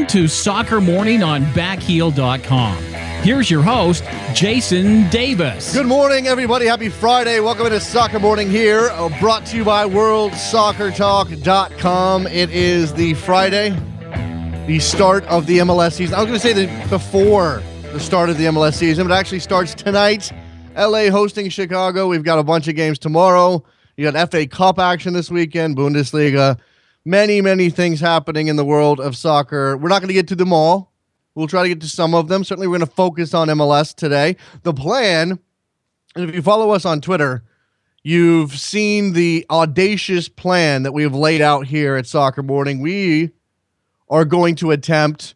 Welcome to Soccer Morning on Backheel.com. Here's your host, Jason Davis. Good morning, everybody. Happy Friday. Welcome to Soccer Morning here, brought to you by WorldSoccerTalk.com. It is the Friday, the start of the MLS season. I was going to say before the start of the MLS season, but it actually starts tonight. LA hosting Chicago. We've got a bunch of games tomorrow. You got FA Cup action this weekend, Bundesliga. Many things happening in the world of soccer. We're not going to get to them all. We'll try to get to some of them. Certainly, we're going to focus on MLS today. The plan, and if you follow us on Twitter, you've seen the audacious plan that we have laid out here at Soccer Morning. We are going to attempt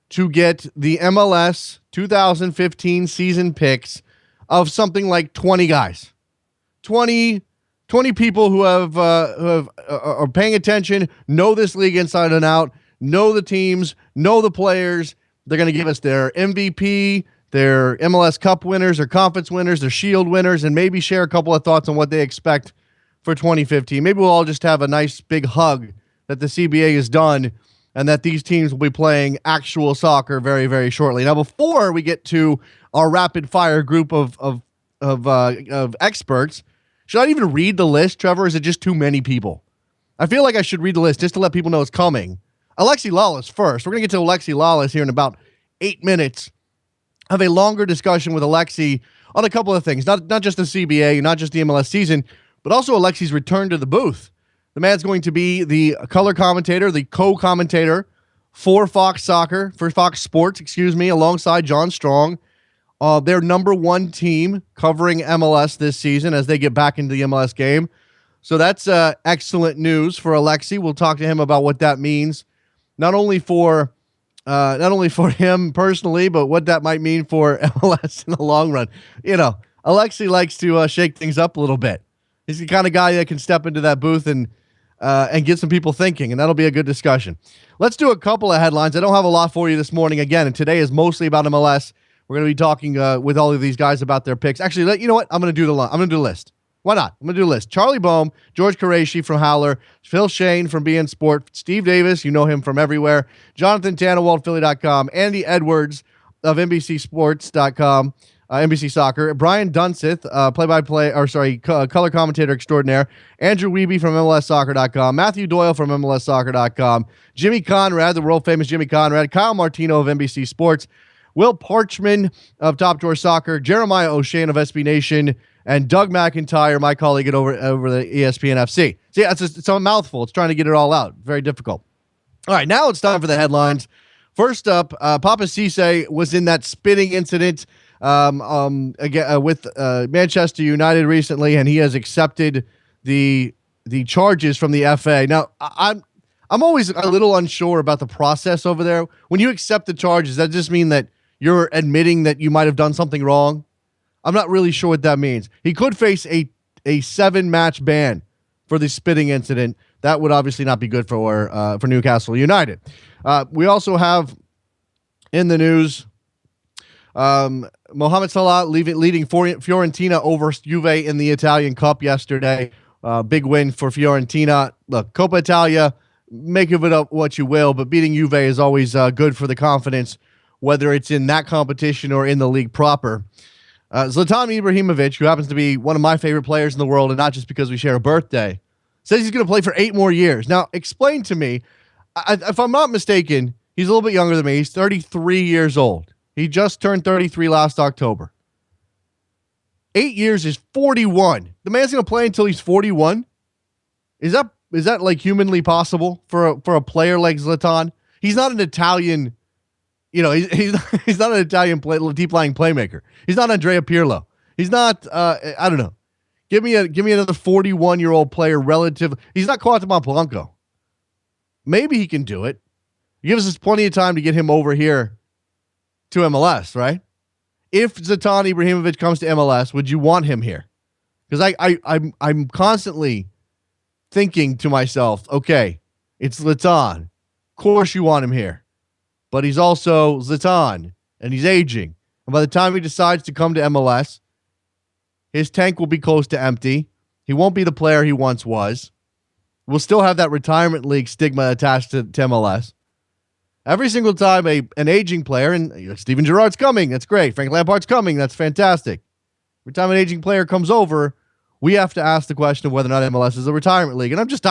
to get the MLS 2015 season picks of something like 20 guys. 20 people who are paying attention, know this league inside and out, know the teams, know the players. They're going to give us their MVP, their MLS Cup winners, their conference winners, their Shield winners, and maybe share a couple of thoughts on what they expect for 2015. Maybe we'll all just have a nice big hug that the CBA is done and that these teams will be playing actual soccer very, very shortly. Now, before we get to our rapid fire group of experts, should I even read the list, Trevor? Or is it just too many people? I feel like I should read the list just to let people know it's coming. Alexi Lalas first. We're going to get to Alexi Lalas here in about 8 minutes. I have a longer discussion with Alexi on a couple of things. Not just the CBA, not just the MLS season, but also Alexi's return to the booth. The man's going to be the color commentator, the co-commentator for Fox Sports, alongside John Strong. Their number one team covering MLS this season as they get back into the MLS game. So that's excellent news for Alexi. We'll talk to him about what that means, not only for him personally, but what that might mean for MLS in the long run. You know, Alexi likes to shake things up a little bit. He's the kind of guy that can step into that booth and get some people thinking, and that'll be a good discussion. Let's do a couple of headlines. I don't have a lot for you this morning again, and today is mostly about MLS. We're going to be talking with all of these guys about their picks. Actually, you know what? I'm going to do the list. Why not? I'm going to do a list. Charlie Boehm, George Qureshi from Howler, Phil Shane from BN Sport, Steve Davis, you know him from everywhere, Jonathan Tannewald, Philly.com, Andy Edwards of NBCSports.com, NBC Soccer, Brian Dunseth, color commentator extraordinaire, Andrew Wiebe from MLSsoccer.com, Matthew Doyle from MLSsoccer.com, Jimmy Conrad, the world-famous Jimmy Conrad, Kyle Martino of NBC Sports, Will Parchman of Top Drawer Soccer, Jeremiah O'Shane of SB Nation, and Doug McIntyre, my colleague at over the ESPN FC. See, it's a mouthful. It's trying to get it all out. Very difficult. All right, now it's time for the headlines. First up, Papa Cisse was in that spitting incident with Manchester United recently, and he has accepted the charges from the FA. Now, I'm always a little unsure about the process over there. When you accept the charges, does that just mean that you're admitting that you might have done something wrong? I'm not really sure what that means. He could face a 7-match ban for the spitting incident. That would obviously not be good for Newcastle United. We also have in the news Mohamed Salah leading Fiorentina over Juve in the Italian Cup yesterday. Big win for Fiorentina. Look, Coppa Italia, make of it up what you will, but beating Juve is always good for the confidence, whether it's in that competition or in the league proper. Zlatan Ibrahimovic, who happens to be one of my favorite players in the world, and not just because we share a birthday, says he's going to play for 8 more years. Now, explain to me, if I'm not mistaken, he's a little bit younger than me. He's 33 years old. He just turned 33 last October. 8 years is 41. The man's going to play until he's 41? Is that like humanly possible for a player like Zlatan? He's not an Italian, he's not an Italian deep lying playmaker. He's not Andrea Pirlo. He's not I don't know. Give me another 41-year-old player relative. He's not Cuauhtémoc Blanco. Maybe he can do it. It gives us plenty of time to get him over here to MLS, right? If Zlatan Ibrahimovic comes to MLS, would you want him here? Because I'm constantly thinking to myself, okay, it's Zlatan. Of course you want him here. But he's also Zlatan, and he's aging. And by the time he decides to come to MLS, his tank will be close to empty. He won't be the player he once was. We'll still have that retirement league stigma attached to MLS. Every single time an aging player, and Steven Gerrard's coming, that's great. Frank Lampard's coming, that's fantastic. Every time an aging player comes over, we have to ask the question of whether or not MLS is a retirement league. And I'm just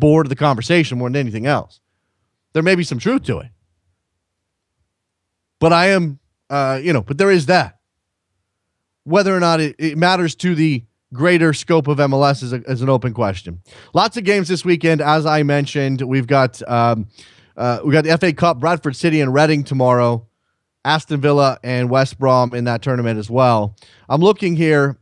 bored of the conversation more than anything else. There may be some truth to it, but I am, but there is that. Whether or not it matters to the greater scope of MLS is an open question. Lots of games this weekend, as I mentioned. We've got the FA Cup, Bradford City and Reading tomorrow, Aston Villa and West Brom in that tournament as well. I'm looking here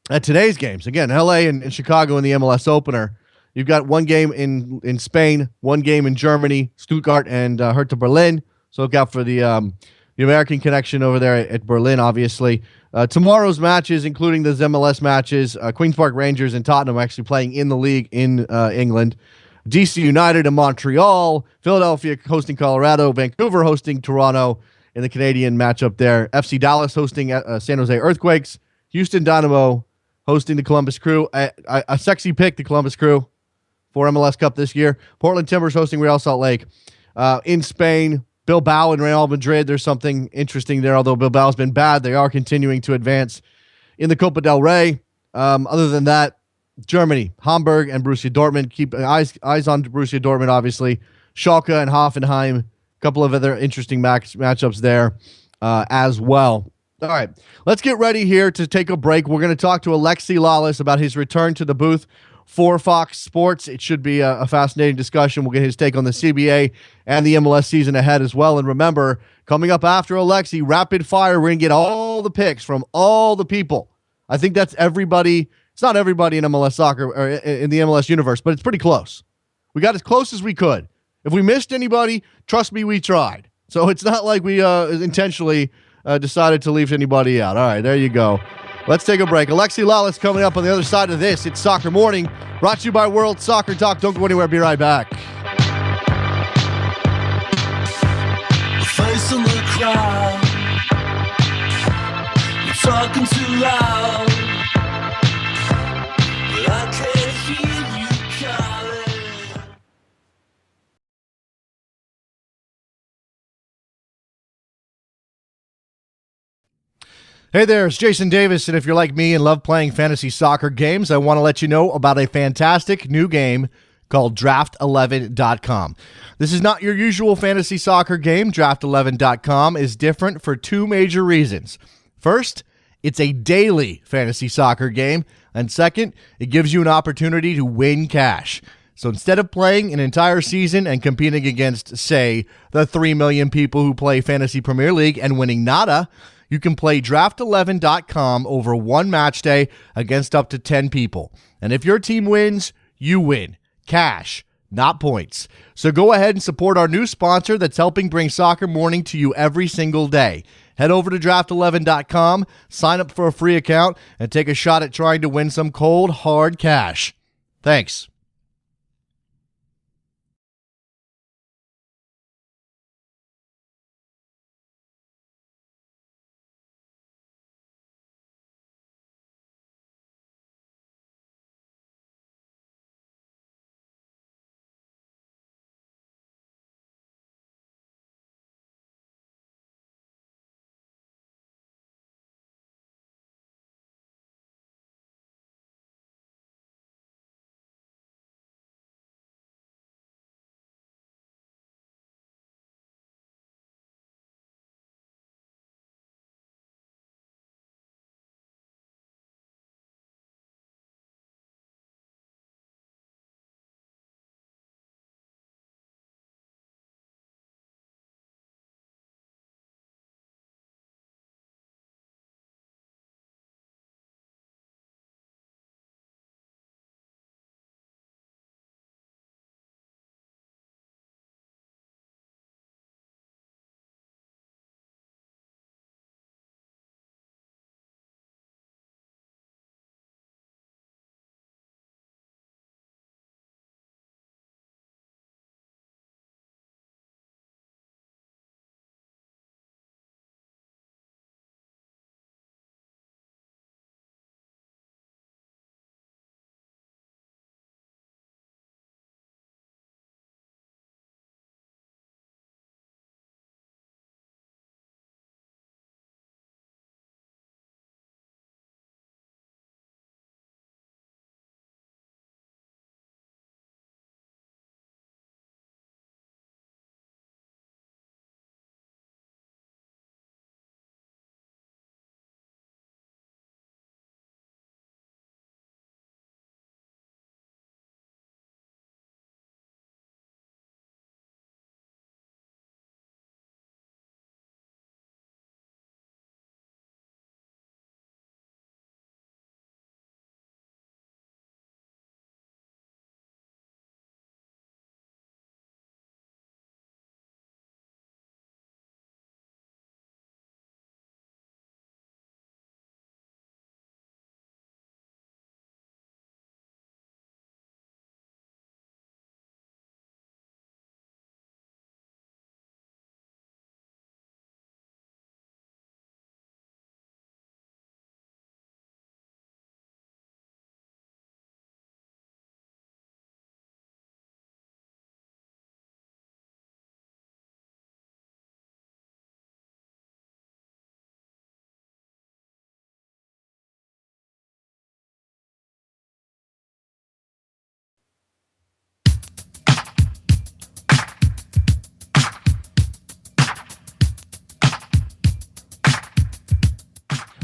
at today's games. Again, LA and Chicago in the MLS opener. You've got one game in Spain, one game in Germany, Stuttgart and Hertha Berlin. So look out for the American connection over there at Berlin, obviously. Tomorrow's matches, including the MLS matches, Queen's Park Rangers and Tottenham actually playing in the league in England. DC United and Montreal, Philadelphia hosting Colorado, Vancouver hosting Toronto in the Canadian matchup there. FC Dallas hosting San Jose Earthquakes, Houston Dynamo hosting the Columbus Crew. A sexy pick, the Columbus Crew, for MLS Cup this year. Portland Timbers hosting Real Salt Lake. In Spain, Bilbao and Real Madrid. There's something interesting there. Although Bilbao's been bad, they are continuing to advance in the Copa del Rey. Other than that, Germany, Hamburg and Borussia Dortmund. Keep eyes on Borussia Dortmund, obviously. Schalke and Hoffenheim. A couple of other interesting matchups there as well. All right, let's get ready here to take a break. We're going to talk to Alexi Lalas about his return to the booth for Fox Sports. It should be a fascinating discussion. We'll get his take on the CBA and the MLS season ahead as well. And remember, coming up after Alexi, rapid fire, we're going to get all the picks from all the people. I think that's everybody. It's not everybody in MLS soccer or in the MLS universe, but it's pretty close. We got as close as we could. If we missed anybody, trust me, we tried. So it's not like we intentionally decided to leave anybody out. All right, there you go. Let's take a break. Alexi Lalas coming up on the other side of this. It's Soccer Morning, brought to you by World Soccer Talk. Don't go anywhere. Be right back. Face in the crowd, you're talking too loud, but I can't hear you calling. Hey there, it's Jason Davis, and if you're like me and love playing fantasy soccer games, I want to let you know about a fantastic new game called Draft11.com. This is not your usual fantasy soccer game. Draft11.com is different for two major reasons. First, it's a daily fantasy soccer game, and second, it gives you an opportunity to win cash. So instead of playing an entire season and competing against, say, the 3 million people who play Fantasy Premier League and winning nada, you can play Draft11.com over one match day against up to 10 people. And if your team wins, you win. Cash, not points. So go ahead and support our new sponsor that's helping bring Soccer Morning to you every single day. Head over to Draft11.com, sign up for a free account, and take a shot at trying to win some cold, hard cash. Thanks.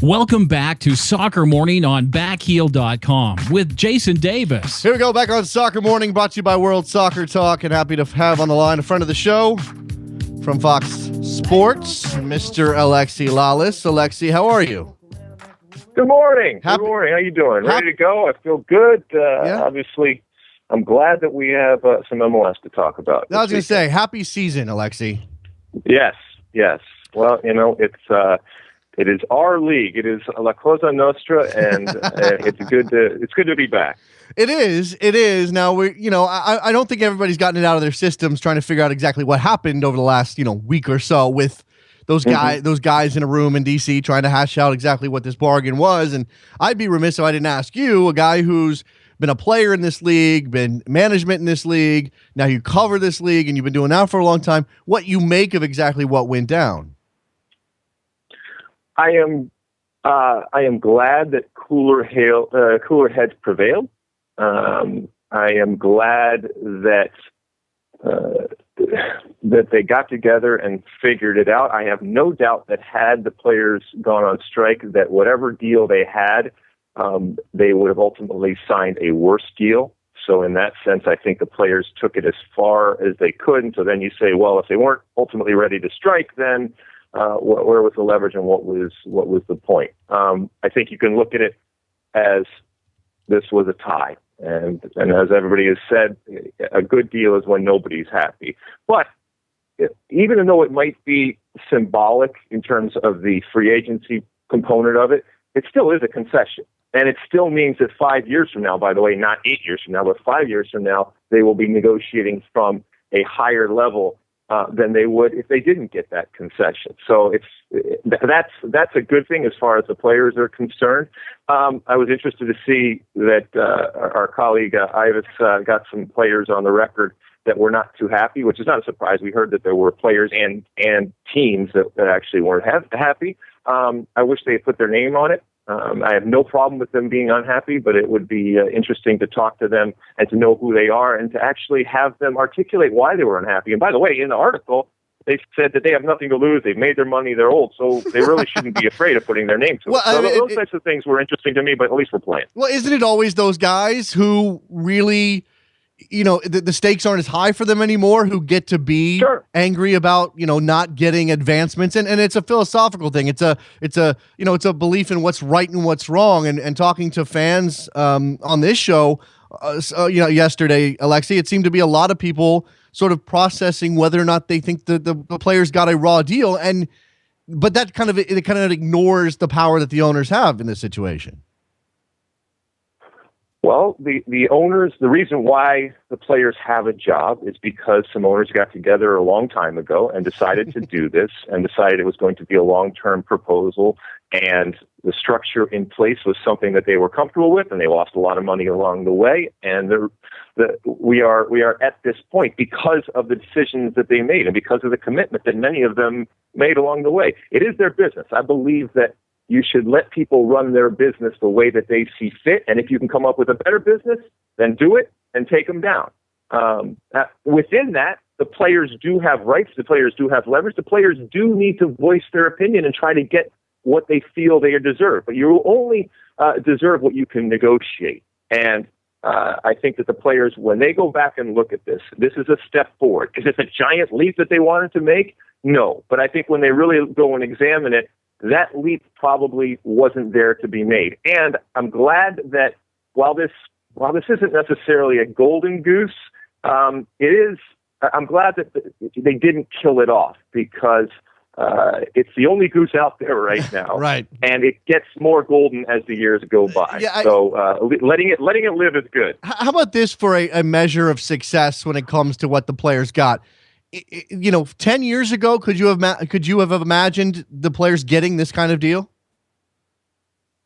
Welcome back to Soccer Morning on backheel.com with Jason Davis. Here we go, back on Soccer Morning, brought to you by World Soccer Talk, and happy to have on the line a friend of the show from Fox Sports, Mr. Alexi Lalas. Alexi, how are you? Good morning. Good morning. How you doing? Ready to go? I feel good. Obviously, I'm glad that we have some MLS to talk about. I was going to say, happy season, Alexi. Yes. Well, it is our league. It is La Cosa Nostra, and it's good to be back. It is. Now I don't think everybody's gotten it out of their systems trying to figure out exactly what happened over the last, week or so with those guys in a room in DC trying to hash out exactly what this bargain was. And I'd be remiss if I didn't ask you, a guy who's been a player in this league, been management in this league, now you cover this league and you've been doing that for a long time, what you make of exactly what went down. I am glad that cooler heads prevailed. I am glad that they got together and figured it out. I have no doubt that had the players gone on strike, that whatever deal they had, they would have ultimately signed a worse deal. So in that sense, I think the players took it as far as they could. And so then you say, well, if they weren't ultimately ready to strike, then where was the leverage and what was the point? I think you can look at it as this was a tie. And as everybody has said, a good deal is when nobody's happy. But even though it might be symbolic in terms of the free agency component of it, it still is a concession. And it still means that 5 years from now, by the way, not 8 years from now, but 5 years from now, they will be negotiating from a higher level than they would if they didn't get that concession. So that's a good thing as far as the players are concerned. I was interested to see that our colleague Ivis got some players on the record that were not too happy, which is not a surprise. We heard that there were players and teams that actually weren't happy. I wish they had put their name on it. I have no problem with them being unhappy, but it would be interesting to talk to them and to know who they are and to actually have them articulate why they were unhappy. And by the way, in the article, they said that they have nothing to lose. They've made their money. They're old, so they really shouldn't be afraid of putting their name to it. So those types of things were interesting to me, but at least we're playing. Well, isn't it always those guys who really, the stakes aren't as high for them anymore, who get to be angry about, not getting advancements. And it's a philosophical thing. It's a belief in what's right and what's wrong. And talking to fans on this show, yesterday, Alexi, it seemed to be a lot of people sort of processing whether or not they think the players got a raw deal. But that kind of ignores the power that the owners have in this situation. Well, the owners, the reason why the players have a job is because some owners got together a long time ago and decided to do this and decided it was going to be a long-term proposal, and the structure in place was something that they were comfortable with, and they lost a lot of money along the way. And we are at this point because of the decisions that they made and because of the commitment that many of them made along the way. It is their business. I believe that you should let people run their business the way that they see fit. And if you can come up with a better business, then do it and take them down. Within that, the players do have rights. The players do have leverage. The players do need to voice their opinion and try to get what they feel they deserve. But you will only deserve what you can negotiate. And I think that the players, when they go back and look at this is a step forward. Is it a giant leap that they wanted to make? No. But I think when they really go and examine it, that leap probably wasn't there to be made. And I'm glad that while this isn't necessarily a golden goose, it is. I'm glad that they didn't kill it off, because it's the only goose out there right now. Right. And it gets more golden as the years go by. So letting it live is good. How about this for a measure of success when it comes to what the players got? 10 years ago, could you have imagined the players getting this kind of deal?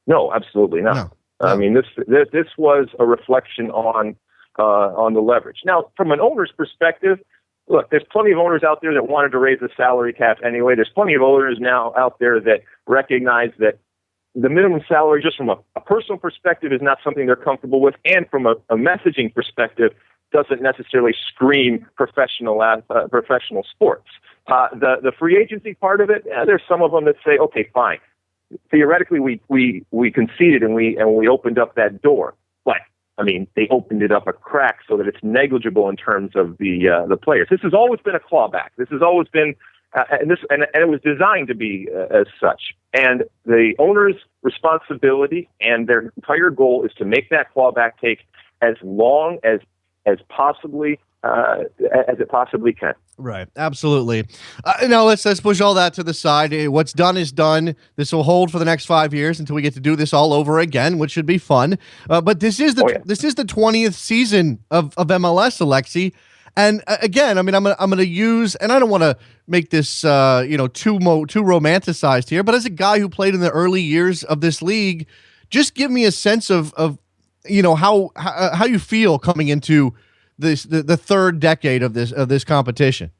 No, absolutely not. No. I mean, this was a reflection on the leverage. Now, from an owner's perspective, look, there's plenty of owners out there that wanted to raise the salary cap anyway. There's plenty of owners now out there that recognize that the minimum salary, just from a personal perspective, is not something they're comfortable with, and from a messaging perspective, doesn't necessarily scream professional sports. The free agency part of it, there's some of them that say, okay, fine. theoretically we conceded and we opened up that door, but I mean, they opened it up a crack so that it's negligible in terms of the players. This has always been a clawback. This has always been, and it was designed to be as such. And the owner's responsibility and their entire goal is to make that clawback take as long as possibly as it possibly can. Right. Absolutely. Now let's push all that to the side. What's done is done. This will hold for the next 5 years until we get to do this all over again, which should be fun. But this is the 20th season of MLS, Alexi. And again, I mean, I'm gonna use, and I don't want to make this too romanticized here, but as a guy who played in the early years of this league, just give me a sense of how you feel coming into the third decade of this competition.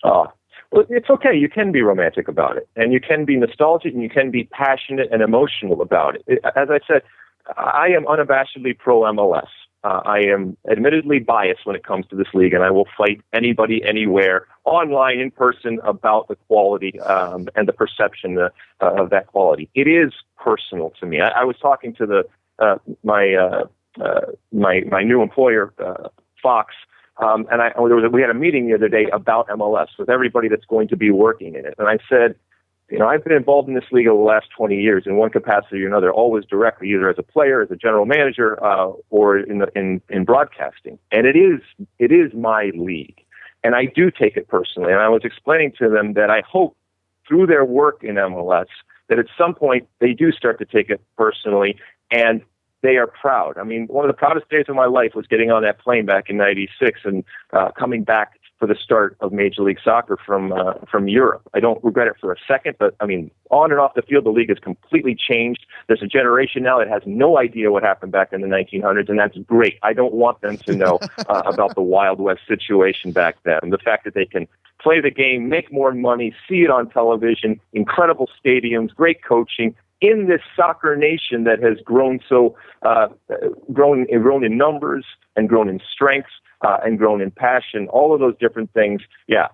Well, it's okay. You can be romantic about it, and you can be nostalgic, and you can be passionate and emotional about it. As I said, I am unabashedly pro MLS. I am admittedly biased when it comes to this league, and I will fight anybody, anywhere, online, in person, about the quality and the perception of that quality. It is personal to me. I was talking to my new employer, Fox, and we had a meeting the other day about MLS with everybody that's going to be working in it. And I said, I've been involved in this league over the last 20 years in one capacity or another, always directly, either as a player, as a general manager, or in broadcasting. And it is my league, and I do take it personally. And I was explaining to them that I hope through their work in MLS that at some point they do start to take it personally, and they are proud. I mean, one of the proudest days of my life was getting on that plane back in '96 and coming back for the start of Major League Soccer from Europe. I don't regret it for a second, but I mean, on and off the field, the league has completely changed. There's a generation now that has no idea what happened back in the 1900s, and that's great. I don't want them to know about the Wild West situation back then. The fact that they can play the game, make more money, see it on television, incredible stadiums, great coaching, in this soccer nation that has grown grown in numbers and grown in strengths and grown in passion, all of those different things. Yeah,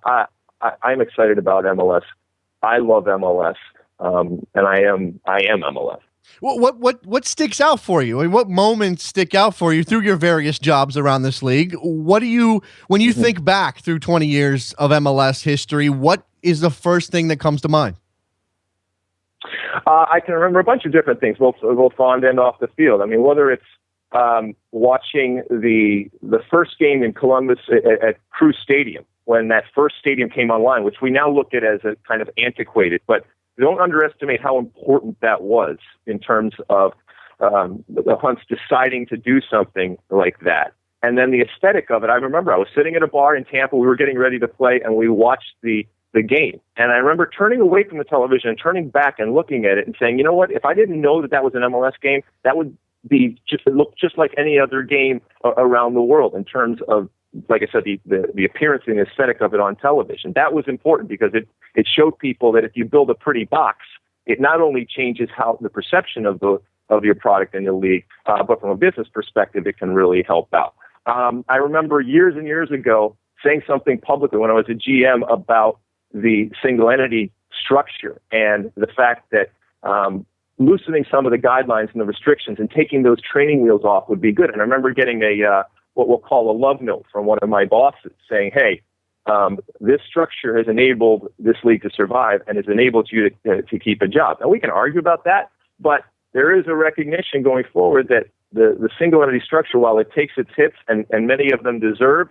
I'm excited about MLS. I love MLS, and I am MLS. Well, what sticks out for you? I mean, what moments stick out for you through your various jobs around this league? What do you, when you think back through 20 years of MLS history, what is the first thing that comes to mind? I can remember a bunch of different things, both on and off the field. I mean, whether it's watching the first game in Columbus at Crew Stadium, when that first stadium came online, which we now look at as a kind of antiquated, but don't underestimate how important that was in terms of the Hunts deciding to do something like that. And then the aesthetic of it, I remember I was sitting at a bar in Tampa, we were getting ready to play, and we watched the game. And I remember turning away from the television and turning back and looking at it and saying, you know what, if I didn't know that was an MLS game, that would be look just like any other game around the world in terms of, like I said, the appearance and the aesthetic of it on television. That was important because it showed people that if you build a pretty box, it not only changes how the perception of your product in the league, but from a business perspective, it can really help out. I remember years and years ago saying something publicly when I was a GM about the single entity structure and the fact that loosening some of the guidelines and the restrictions and taking those training wheels off would be good. And I remember getting what we'll call a love note from one of my bosses saying, hey, this structure has enabled this league to survive and has enabled you to keep a job. Now, we can argue about that, but there is a recognition going forward that the single entity structure, while it takes its hits, and many of them deserve,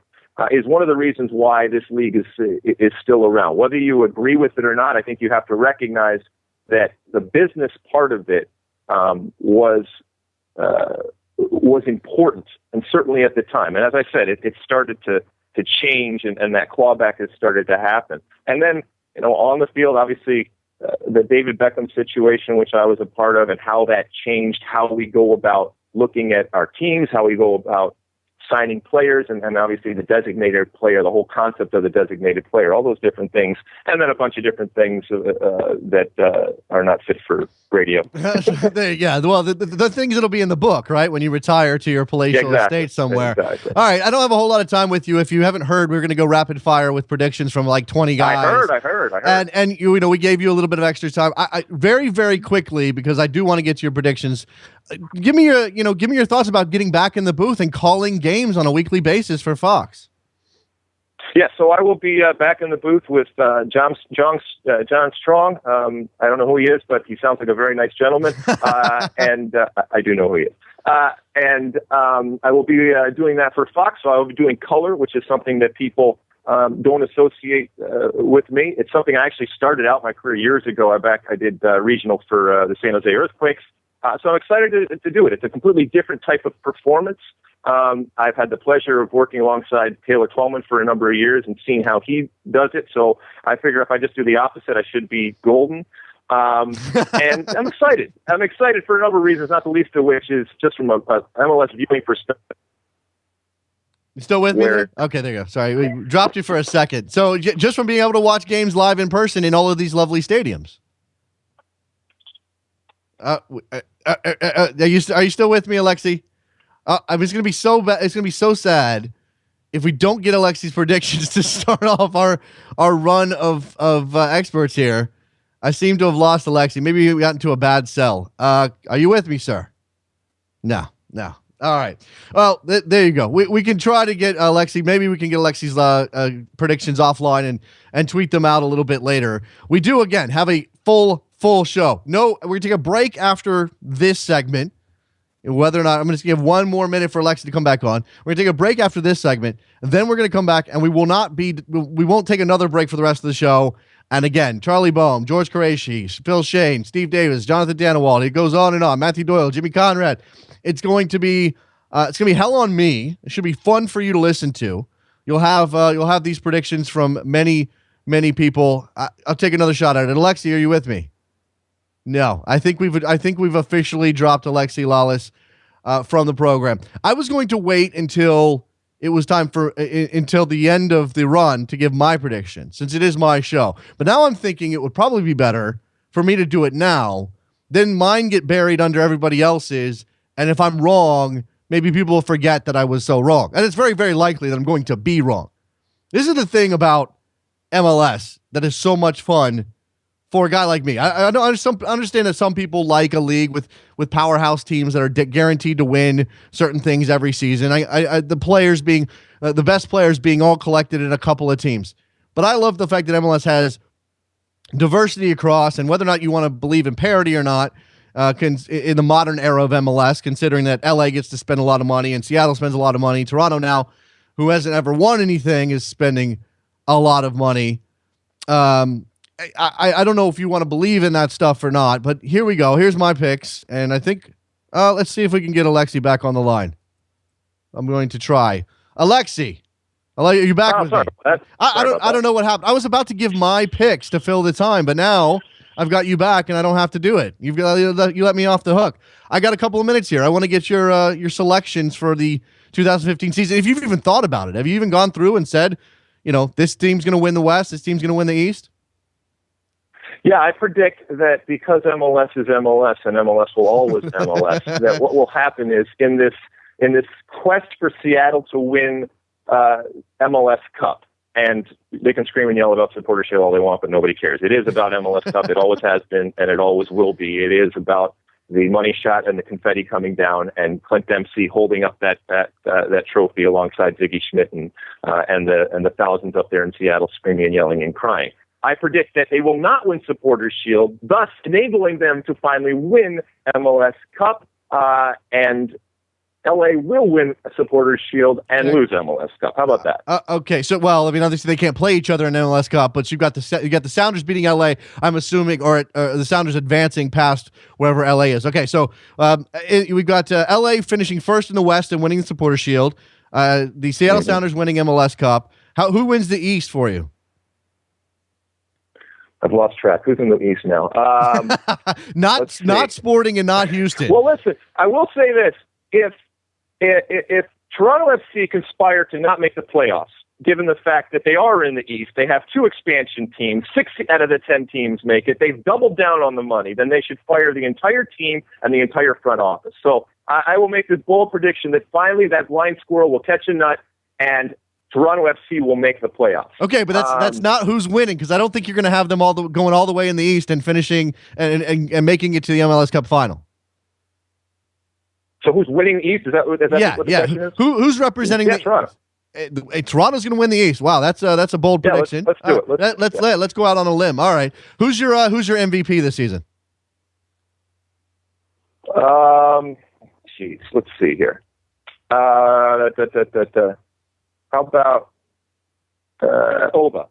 is one of the reasons why this league is still around. Whether you agree with it or not, I think you have to recognize that the business part of it was important, and certainly at the time. And as I said, it started to change, and that clawback has started to happen. And then, on the field, obviously, the David Beckham situation, which I was a part of, and how that changed how we go about looking at our teams, how we go about signing players, and obviously the designated player, the whole concept of the designated player, all those different things, and then a bunch of different things that are not fit for radio. Yeah, well, the things that'll be in the book, right, when you retire to your palatial estate somewhere. Exactly. All right, I don't have a whole lot of time with you. If you haven't heard, we're going to go rapid fire with predictions from like 20 guys. I heard. And you know, we gave you a little bit of extra time. I very, very quickly, because I do want to get to your predictions. Give me your thoughts about getting back in the booth and calling games on a weekly basis for Fox. Yeah, so I will be back in the booth with John Strong. I don't know who he is, but he sounds like a very nice gentleman, and I do know who he is. And I will be doing that for Fox. So I will be doing color, which is something that people don't associate with me. It's something I actually started out my career years ago. I did regional for the San Jose Earthquakes. So I'm excited to do it. It's a completely different type of performance. I've had the pleasure of working alongside Taylor Twellman for a number of years and seeing how he does it. So I figure if I just do the opposite, I should be golden. And I'm excited. I'm excited for a number of reasons, not the least of which is just from a MLS viewing perspective. You still with me? Okay, there you go. Sorry, we dropped you for a second. So just from being able to watch games live in person in all of these lovely stadiums. Are you still with me, Alexi? I mean, it's going to be so bad. It's going to be so sad if we don't get Alexi's predictions to start off our run of experts here. I seem to have lost Alexi. Maybe we got into a bad sell. Are you with me, sir? No. All right. Well, there you go. We can try to get Alexi. Maybe we can get Alexi's predictions offline and tweet them out a little bit later. We do, again, have a full show. No, we're going to take a break after this segment. Whether or not, I'm going to give one more minute for Alexi to come back on. We're going to take a break after this segment, and then we're going to come back, and we won't take another break for the rest of the show. And again, Charlie Boehm, George Qureshi, Phil Shane, Steve Davis, Jonathan Danawald. It goes on and on. Matthew Doyle, Jimmy Conrad. It's going to be hell on me. It should be fun for you to listen to. You'll have these predictions from many people. I'll take another shot at it. Alexi, are you with me? No, I think we've officially dropped Alexi Lalas from the program. I was going to wait until it was time until the end of the run to give my prediction, since it is my show. But now I'm thinking it would probably be better for me to do it now. Then mine get buried under everybody else's, and if I'm wrong, maybe people will forget that I was so wrong. And it's very, very likely that I'm going to be wrong. This is the thing about MLS that is so much fun for a guy like me. I understand that some people like a league with powerhouse teams that are guaranteed to win certain things every season. The players being the best players being all collected in a couple of teams. But I love the fact that MLS has diversity across, and whether or not you want to believe in parity or not, in the modern era of MLS, considering that LA gets to spend a lot of money and Seattle spends a lot of money, Toronto now, who hasn't ever won anything, is spending a lot of money. I don't know if you want to believe in that stuff or not, but here we go. Here's my picks, and I think let's see if we can get Alexi back on the line. I'm going to try. Alexi, are you back with me? I don't know what happened. I was about to give my picks to fill the time, but now I've got you back, and I don't have to do it. You let me off the hook. I got a couple of minutes here. I want to get your selections for the 2015 season. If you've even thought about it, have you even gone through and said, this team's going to win the West, this team's going to win the East? Yeah, I predict that because MLS is MLS and MLS will always MLS, that what will happen is in this quest for Seattle to win MLS Cup, and they can scream and yell about supporter shield all they want, but nobody cares. It is about MLS Cup. It always has been, and it always will be. It is about the money shot and the confetti coming down, and Clint Dempsey holding up that trophy alongside Ziggy Schmidt and the thousands up there in Seattle screaming and yelling and crying. I predict that they will not win Supporters Shield, thus enabling them to finally win MLS Cup, and LA will win a Supporters Shield and lose MLS Cup. How about that? Okay, so obviously they can't play each other in MLS Cup, but you got the Sounders beating LA. I'm assuming, or the Sounders advancing past wherever LA is. Okay, so we've got LA finishing first in the West and winning the Supporters Shield. The Seattle Sounders winning MLS Cup. Who wins the East for you? I've lost track. Who's in the East now? Not Sporting and not Houston. Well, listen. I will say this: if Toronto FC conspired to not make the playoffs, given the fact that they are in the East. They have 2 expansion teams. 6 out of the 10 teams make it. They've doubled down on the money. Then they should fire the entire team and the entire front office. So I will make this bold prediction that finally that blind squirrel will catch a nut and Toronto FC will make the playoffs. Okay, but that's not who's winning, because I don't think you're going to have them going all the way in the East and finishing and making it to the MLS Cup final. So who's winning the East? Is that what the question is? Who's representing Toronto. Toronto's going to win the East. Wow, that's a bold prediction. Let's do it. Let's go out on a limb. All right, who's your MVP this season? Let's see here. How about Oba?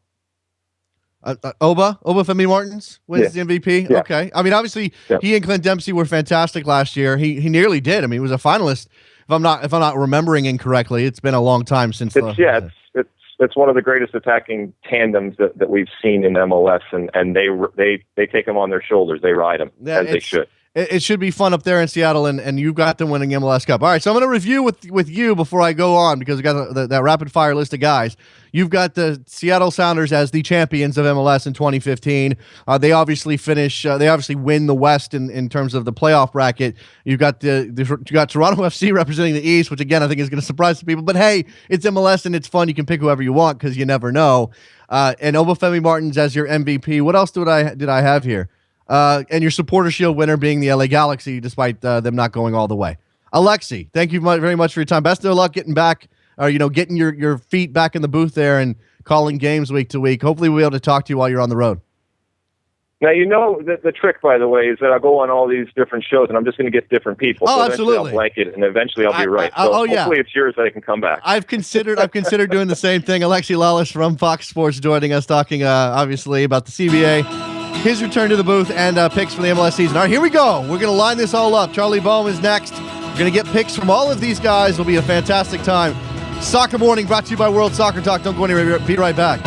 Oba Femi Martins wins the MVP. Yeah. Okay, I mean, obviously he and Clint Dempsey were fantastic last year. He nearly did. I mean, he was a finalist. If I'm not remembering incorrectly, it's been a long time since. It's one of the greatest attacking tandems that we've seen in MLS, and they take them on their shoulders. They ride them as they should. It should be fun up there in Seattle, and you've got them winning MLS Cup. All right, so I'm going to review with you before I go on, because we got that rapid fire list of guys. You've got the Seattle Sounders as the champions of MLS in 2015. They obviously finish. They obviously win the West in terms of the playoff bracket. You've got you got Toronto FC representing the East, which again I think is going to surprise some people. But hey, it's MLS and it's fun. You can pick whoever you want because you never know. And Obafemi Martins as your MVP. What else did I have here? And your Supporter Shield winner being the LA Galaxy, despite them not going all the way. Alexi, thank you very much for your time. Best of luck getting back, getting your feet back in the booth there and calling games week to week. Hopefully we'll be able to talk to you while you're on the road. Now, the trick, by the way, is that I'll go on all these different shows, and I'm just going to get different people. Oh, so absolutely. I'll blanket, and eventually I'll be right. So hopefully it's yours that I can come back. I've considered doing the same thing. Alexi Lalas from Fox Sports joining us, talking obviously about the CBA, his return to the booth, and picks for the MLS season. All right, here we go. We're going to line this all up. Charlie Boehm is next. We're going to get picks from all of these guys. It'll be a fantastic time. Soccer Morning brought to you by World Soccer Talk. Don't go anywhere. Be right back.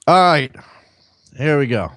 All right, here we go.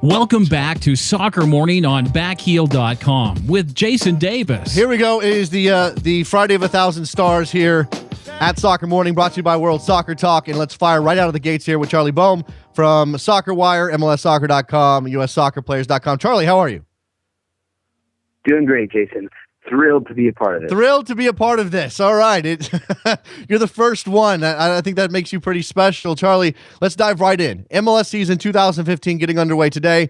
Welcome back to Soccer Morning on Backheel.com with Jason Davis. Here we go. It is the Friday of 1,000 Stars here at Soccer Morning, brought to you by World Soccer Talk. And let's fire right out of the gates here with Charlie Boehm from Soccer Wire, MLSsoccer.com, USSoccerPlayers.com. Charlie, how are you? Doing great, Jason. Thrilled to be a part of this. Thrilled to be a part of this. All right. You're the first one. I think that makes you pretty special. Charlie, let's dive right in. MLS season 2015 getting underway today.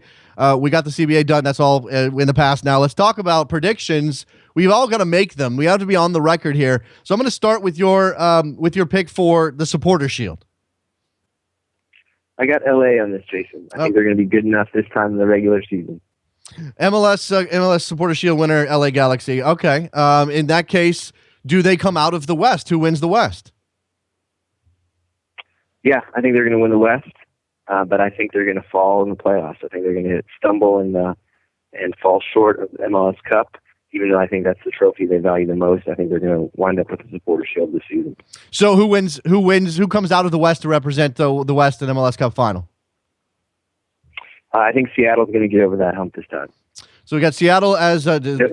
We got the CBA done. That's all in the past now. Let's talk about predictions. We've all got to make them. We have to be on the record here. So I'm going to start with your pick for the Supporter Shield. I got LA on this, Jason. I think they're going to be good enough this time in the regular season. MLS Supporter Shield winner, LA Galaxy. Okay. In that case, do they come out of the West? Who wins the West? Yeah, I think they're going to win the West, but I think they're going to fall in the playoffs. I think they're going to stumble and fall short of the MLS Cup, even though I think that's the trophy they value the most. I think they're going to wind up with the Supporter Shield this season. So who wins? Who comes out of the West to represent the West in MLS Cup final? I think Seattle's going to get over that hump this time. So we got Seattle as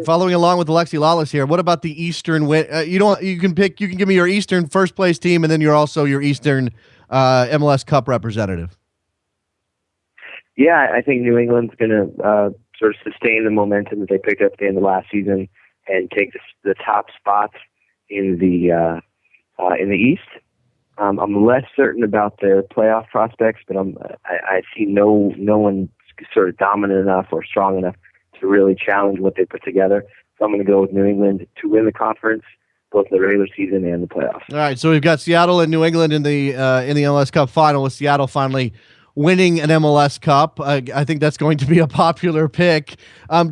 following along with Alexi Lalas here. What about the Eastern win? You can give me your Eastern first place team, and then you're also your Eastern MLS Cup representative. Yeah, I think New England's going to sort of sustain the momentum that they picked up at the end of last season and take the top spots in the East. I'm less certain about their playoff prospects, but I see no one sort of dominant enough or strong enough to really challenge what they put together. So I'm going to go with New England to win the conference, both the regular season and the playoffs. All right, so we've got Seattle and New England in the MLS Cup final, with Seattle finally winning an MLS Cup. I think that's going to be a popular pick.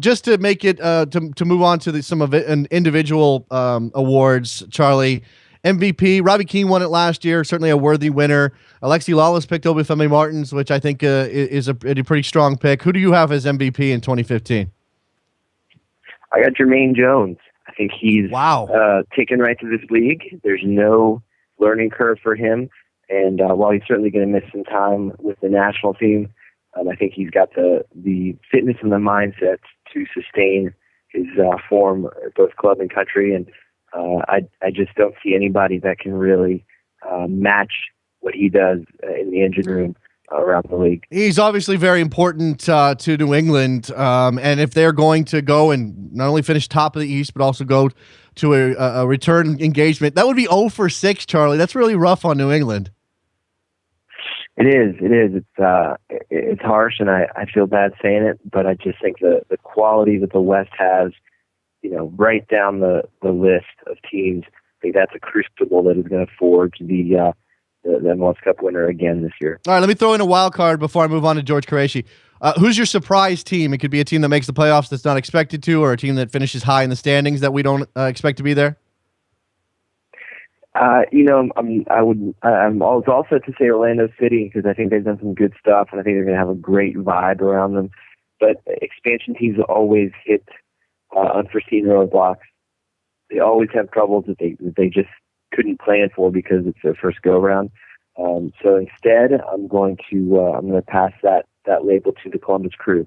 Just to make it to move on to some of it, individual awards, Charlie. MVP, Robbie Keane won it last year, certainly a worthy winner. Alexi Lalas picked Obafemi Martins, which I think is a pretty strong pick. Who do you have as MVP in 2015? I got Jermaine Jones. I think he's taken right to this league. There's no learning curve for him. And while he's certainly going to miss some time with the national team, I think he's got the fitness and the mindset to sustain his form at both club and country. And I just don't see anybody that can really match what he does in the engine room around the league. He's obviously very important to New England, and if they're going to go and not only finish top of the East, but also go to a return engagement, that would be 0-6, Charlie. That's really rough on New England. It is. It's harsh, and I feel bad saying it, but I just think the quality that the West has, right down the list of teams, I think that's a crucible that is going to forge the MLS Cup winner again this year. All right, let me throw in a wild card before I move on to George Qureshi. Who's your surprise team? It could be a team that makes the playoffs that's not expected to, or a team that finishes high in the standings that we don't expect to be there. I'm also to say Orlando City, because I think they've done some good stuff, and I think they're going to have a great vibe around them. But expansion teams always hit unforeseen roadblocks. They always have troubles that they just couldn't plan for because it's their first go around. So instead, I'm going to pass that label to the Columbus Crew.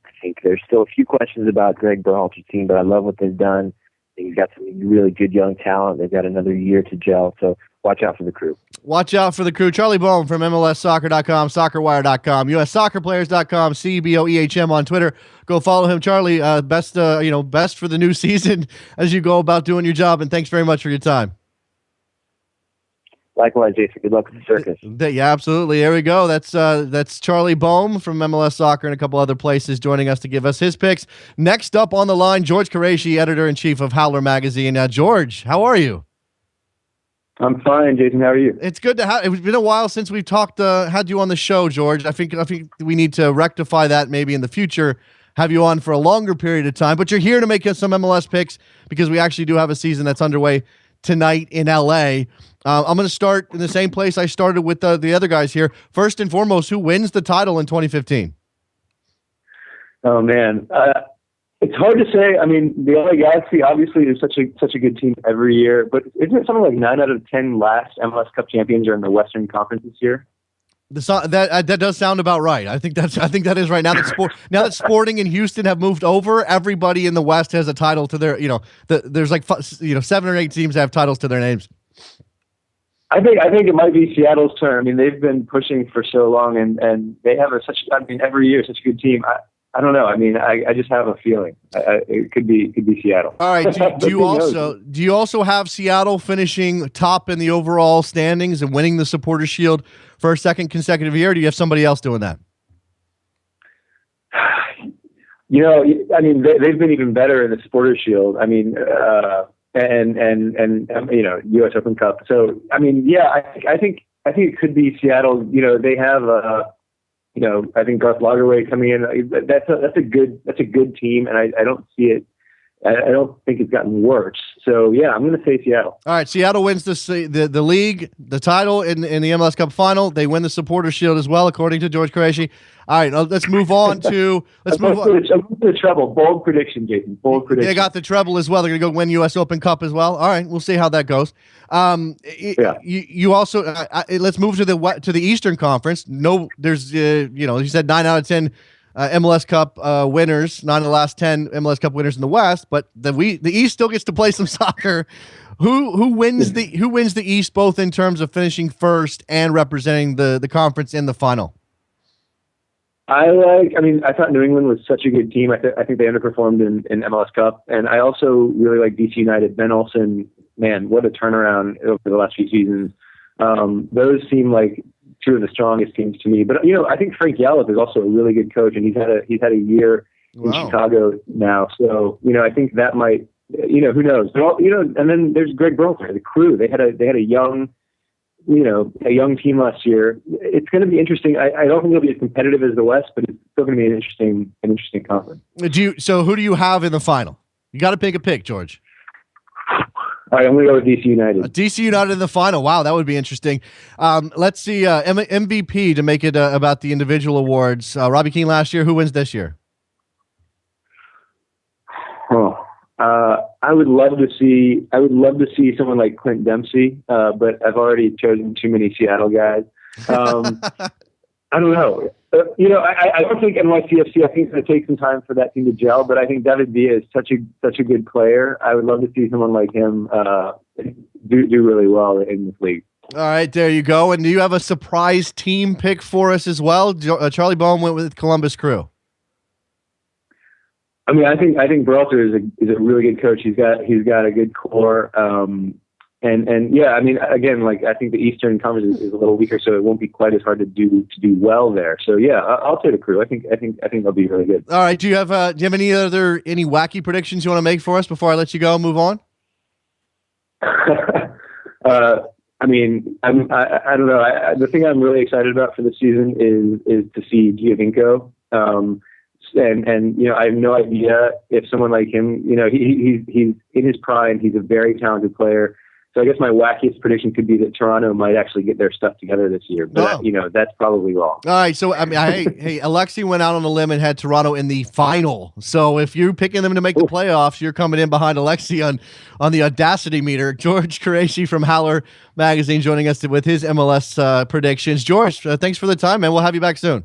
I think there's still a few questions about Greg Berhalter's team, but I love what they've done. They've got some really good young talent. They've got another year to gel, so watch out for the Crew. Watch out for the Crew. Charlie Boehm from MLSsoccer.com, SoccerWire.com, USSoccerPlayers.com, CBOEHM on Twitter. Go follow him, Charlie. Best for the new season as you go about doing your job, and thanks very much for your time. Likewise, Jason. Good luck with the circus. Yeah, absolutely. There we go. That's Charlie Boehm from MLS Soccer and a couple other places joining us to give us his picks. Next up on the line, George Qureshi, editor-in-chief of Howler Magazine. George, how are you? I'm fine, Jason. How are you? It's good to have. It's been a while since we've had you on the show, George. I think we need to rectify that maybe in the future. Have you on for a longer period of time, but you're here to make us some MLS picks because we actually do have a season that's underway tonight in LA. I'm going to start in the same place I started with the other guys here. First and foremost, who wins the title in 2015? Oh man, it's hard to say. I mean, the LA Galaxy obviously is such a good team every year, but isn't it something like 9 out of 10 last MLS Cup champions are in the Western Conference this year? That does sound about right. I think that is right. Now that Sporting and Houston have moved over, everybody in the West has a title to their. There's like 7 or 8 teams that have titles to their names. I think it might be Seattle's turn. I mean, they've been pushing for so long, and they have every year such a good team. I don't know. I mean, I just have a feeling it could be Seattle. All right. Do you also have Seattle finishing top in the overall standings and winning the Supporters Shield for a second consecutive year? Or do you have somebody else doing that? I mean, they've been even better in the Supporters Shield. I mean, and U.S. Open Cup. So I mean, yeah, I think it could be Seattle. They have I think Garth Lagerwey coming in. That's a good team, and I don't see it. I don't think it's gotten worse. So yeah, I'm going to say Seattle. All right, Seattle wins the league, the title in the MLS Cup final. They win the Supporters Shield as well, according to George Qureshi. All right, let's move on to the treble. Bold prediction, Jason. Bold prediction. They got the treble as well. They're going to go win U.S. Open Cup as well. All right, we'll see how that goes. You also let's move to the Eastern Conference. No, there's you said 9 out of 10 MLS Cup winners, 9 of the last 10 MLS Cup winners in the West, but the East still gets to play some soccer. Who wins the East, both in terms of finishing first and representing the conference in the final? I thought New England was such a good team. I think they underperformed in MLS Cup, and I also really like DC United. Ben Olsen, man, what a turnaround over the last few seasons. Those seem like two of the strongest teams to me. But I think Frank Yallop is also a really good coach, and he's had a year in Chicago now. So I think that might, who knows? But and then there's Greg Berhalter, the Crew. They had a young team last year. It's going to be interesting. I don't think it'll be as competitive as the West, but it's still going to be an interesting conference. So who do you have in the final? You got to pick a pick, George. All right, I'm going to go with DC United. DC United in the final. Wow, that would be interesting. Let's see, MVP to make it about the individual awards. Robbie Keane last year. Who wins this year? I would love to see someone like Clint Dempsey, but I've already chosen too many Seattle guys. I don't know. I don't think NYCFC. I think it's going to take some time for that team to gel. But I think David Villa is such a good player. I would love to see someone like him do really well in this league. All right, there you go. And do you have a surprise team pick for us as well? Charlie Bowen went with Columbus Crew. I mean, I think Berhalter is a really good coach. He's got a good core. And yeah, I mean, again, like I think the Eastern Conference is a little weaker, so it won't be quite as hard to do well there. So yeah, I'll take the Crew. I think they'll be really good. All right. Do you have any wacky predictions you want to make for us before I let you go and move on? I mean, I don't know. The thing I'm really excited about for the season is to see Giovinco. And I have no idea if someone like him, he's in his prime. He's a very talented player. So I guess my wackiest prediction could be that Toronto might actually get their stuff together this year. But, that's probably wrong. All right. So, I mean, hey, Alexi went out on a limb and had Toronto in the final. So if you're picking them to make the playoffs, you're coming in behind Alexi on the audacity meter. George Qureshi from Howler Magazine joining us with his MLS predictions. George, thanks for the time, man. We'll have you back soon.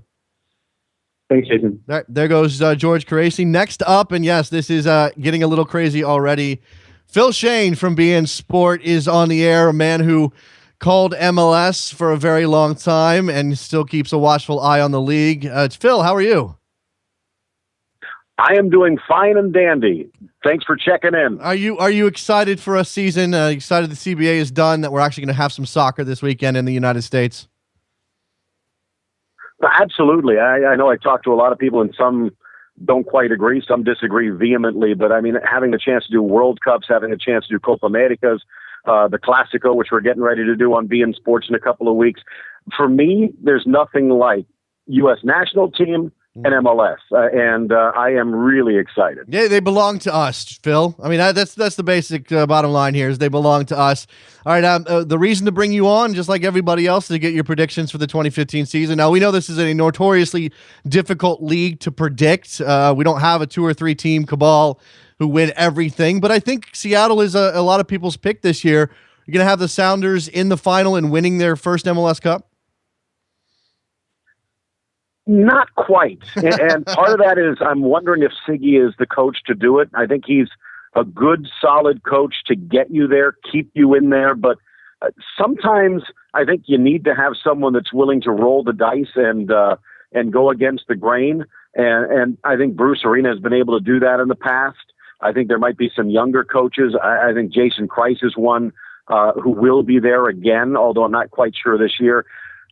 Thanks, Jason. All right, there goes George Qureshi. Next up, and yes, this is getting a little crazy already. Phil Shane from BN Sport is on the air, a man who called MLS for a very long time and still keeps a watchful eye on the league. Phil, how are you? I am doing fine and dandy. Thanks for checking in. Are you excited for a season? Excited the CBA is done, that we're actually going to have some soccer this weekend in the United States? Absolutely. I know I talked to a lot of people, and some don't quite agree, some disagree vehemently, but I mean, having the chance to do World Cups, having a chance to do Copa Americas, the Clásico, which we're getting ready to do on BN Sports in a couple of weeks. For me, there's nothing like U.S. national team and MLS, and I am really excited. Yeah, they belong to us, Phil. I mean, that's the basic bottom line here is they belong to us. All right, the reason to bring you on, just like everybody else, to get your predictions for the 2015 season. Now, we know this is a notoriously difficult league to predict. We don't have a 2 or 3 team cabal who win everything, but I think Seattle is a lot of people's pick this year. You're going to have the Sounders in the final and winning their first MLS Cup? Not quite. And part of that is I'm wondering if Siggy is the coach to do it. I think he's a good, solid coach to get you there, keep you in there. But sometimes I think you need to have someone that's willing to roll the dice and go against the grain. And I think Bruce Arena has been able to do that in the past. I think there might be some younger coaches. I think Jason Kreis is one who will be there again, although I'm not quite sure this year.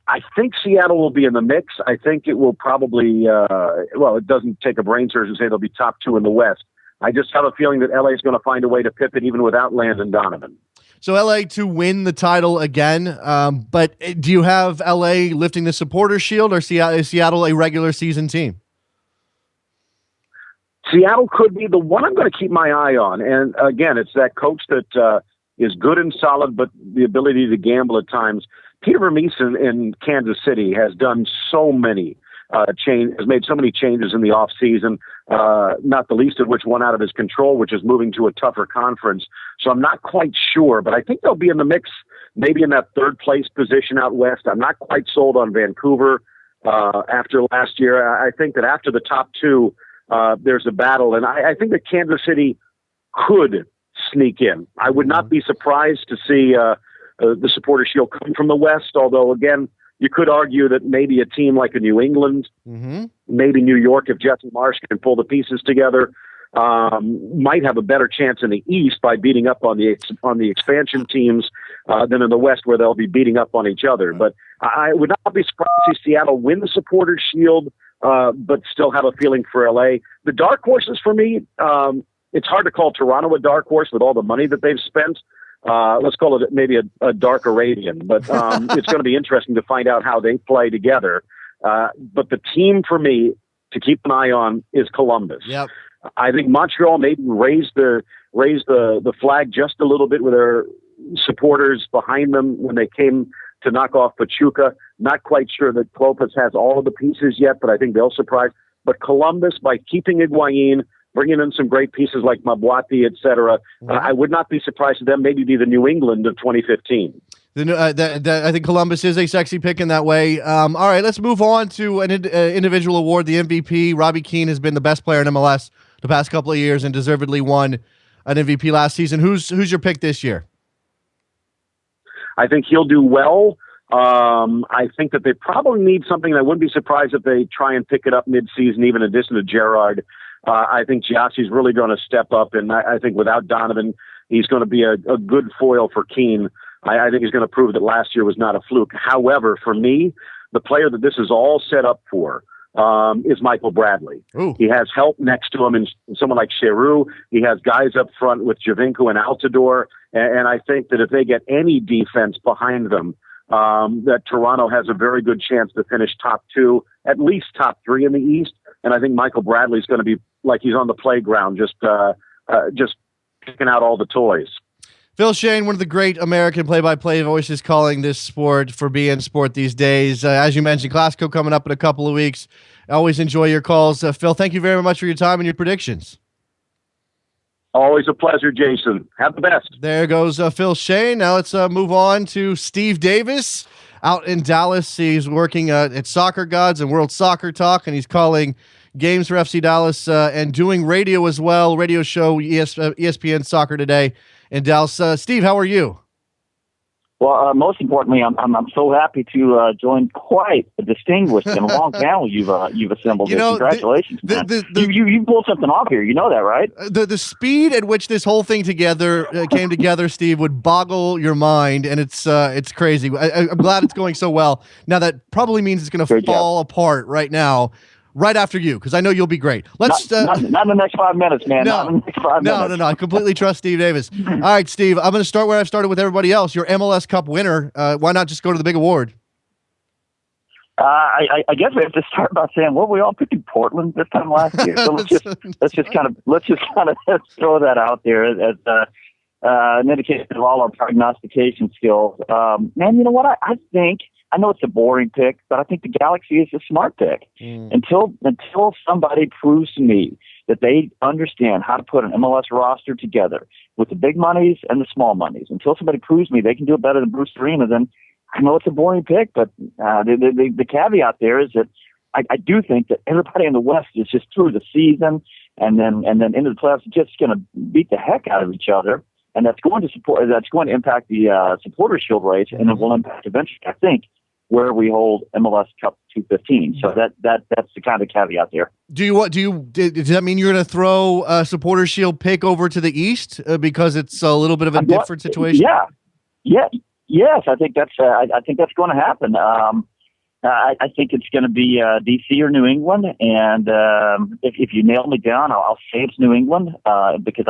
I think Seattle will be in the mix. I think it will probably, it doesn't take a brain surgeon to say they'll be top 2 in the West. I just have a feeling that LA is going to find a way to pip it even without Landon Donovan. So LA to win the title again, but do you have LA lifting the supporter shield, or is Seattle a regular season team? Seattle could be the one I'm going to keep my eye on. And again, it's that coach that is good and solid, but the ability to gamble at times. Peter Vermees in Kansas City has done so many has made so many changes in the offseason, not the least of which one out of his control, which is moving to a tougher conference. So I'm not quite sure, but I think they'll be in the mix, maybe in that 3rd place position out west. I'm not quite sold on Vancouver. after last year. I think that after the top two, there's a battle, and I think that Kansas City could sneak in. I would not be surprised to see the Supporters' Shield come from the West, although, again, you could argue that maybe a team like a New England, maybe New York, if Jesse Marsh can pull the pieces together, might have a better chance in the East by beating up on the expansion teams than in the West, where they'll be beating up on each other. But I would not be surprised to see Seattle win the Supporters' Shield, but still have a feeling for LA. The dark horses for me, it's hard to call Toronto a dark horse with all the money that they've spent. Let's call it maybe a dark Arabian, but it's going to be interesting to find out how they play together. But the team for me to keep an eye on is Columbus. Yep. I think Montreal maybe raised the flag just a little bit with their supporters behind them when they came to knock off Pachuca. Not quite sure that Klopas has all of the pieces yet, but I think they'll surprise. But Columbus, by keeping Higuain, bringing in some great pieces like Mabwati, et cetera, I would not be surprised to them maybe be the New England of 2015. I think Columbus is a sexy pick in that way. All right, let's move on to an individual award, the MVP. Robbie Keane has been the best player in MLS the past couple of years and deservedly won an MVP last season. Who's your pick this year? I think he'll do well. I think that they probably need something. I wouldn't be surprised if they try and pick it up mid-season, even in addition to Gerrard. I think Giassi's really going to step up, and I think without Donovan, he's going to be a good foil for Keane. I think he's going to prove that last year was not a fluke. However, for me, the player that this is all set up for is Michael Bradley. Ooh. He has help next to him in someone like Cheru. He has guys up front with Javinko and Altidore, and I think that if they get any defense behind them, that Toronto has a very good chance to finish top two, at least top three in the East. And I think Michael Bradley's going to be like he's on the playground, just picking out all the toys. Phil Shane, one of the great American play-by-play voices calling this sport for beIN Sport these days. As you mentioned, Classico coming up in a couple of weeks. I always enjoy your calls. Phil, thank you very much for your time and your predictions. Always a pleasure, Jason. Have the best. There goes Phil Shane. Now let's move on to Steve Davis out in Dallas. He's working at Soccer Gods and World Soccer Talk, and he's calling games for FC Dallas and doing radio as well, radio show ESPN Soccer Today in Dallas. Steve, how are you? Well, most importantly, I'm so happy to join quite a distinguished and long panel you've assembled. Congratulations, man. You pulled something off here. You know that, right? The speed at which this whole thing came together, Steve, would boggle your mind, and it's crazy. I'm glad it's going so well. Now that probably means it's going to fall apart right now. Right after you, because I know you'll be great. Let's not in the next 5 minutes, man. No, not in the next 5 minutes. No. I completely trust Steve Davis. All right, Steve, I'm going to start where I've started with everybody else. Your MLS Cup winner. Why not just go to the big award? I guess we have to start by saying, well, we all picked Portland this time last year. So let's just kind of throw that out there as an indication of all our prognostication skills. Man, you know what? I think. I know it's a boring pick, but I think the Galaxy is a smart pick. Until somebody proves to me that they understand how to put an MLS roster together with the big monies and the small monies, until somebody proves me they can do it better than Bruce Arena, then I know it's a boring pick. But the caveat there is that I do think that everybody in the West is just through the season and then into the playoffs just going to beat the heck out of each other. And that's going to impact the Supporters' Shield race, and it will impact eventually, I think, where we hold MLS Cup 215. So that's the kind of caveat there. Does that mean you're going to throw a Supporters' Shield pick over to the East because it's a little bit of a different situation? Yes. I think that's going to happen. I think it's going to be DC or New England, and if you nail me down, I'll say it's New England because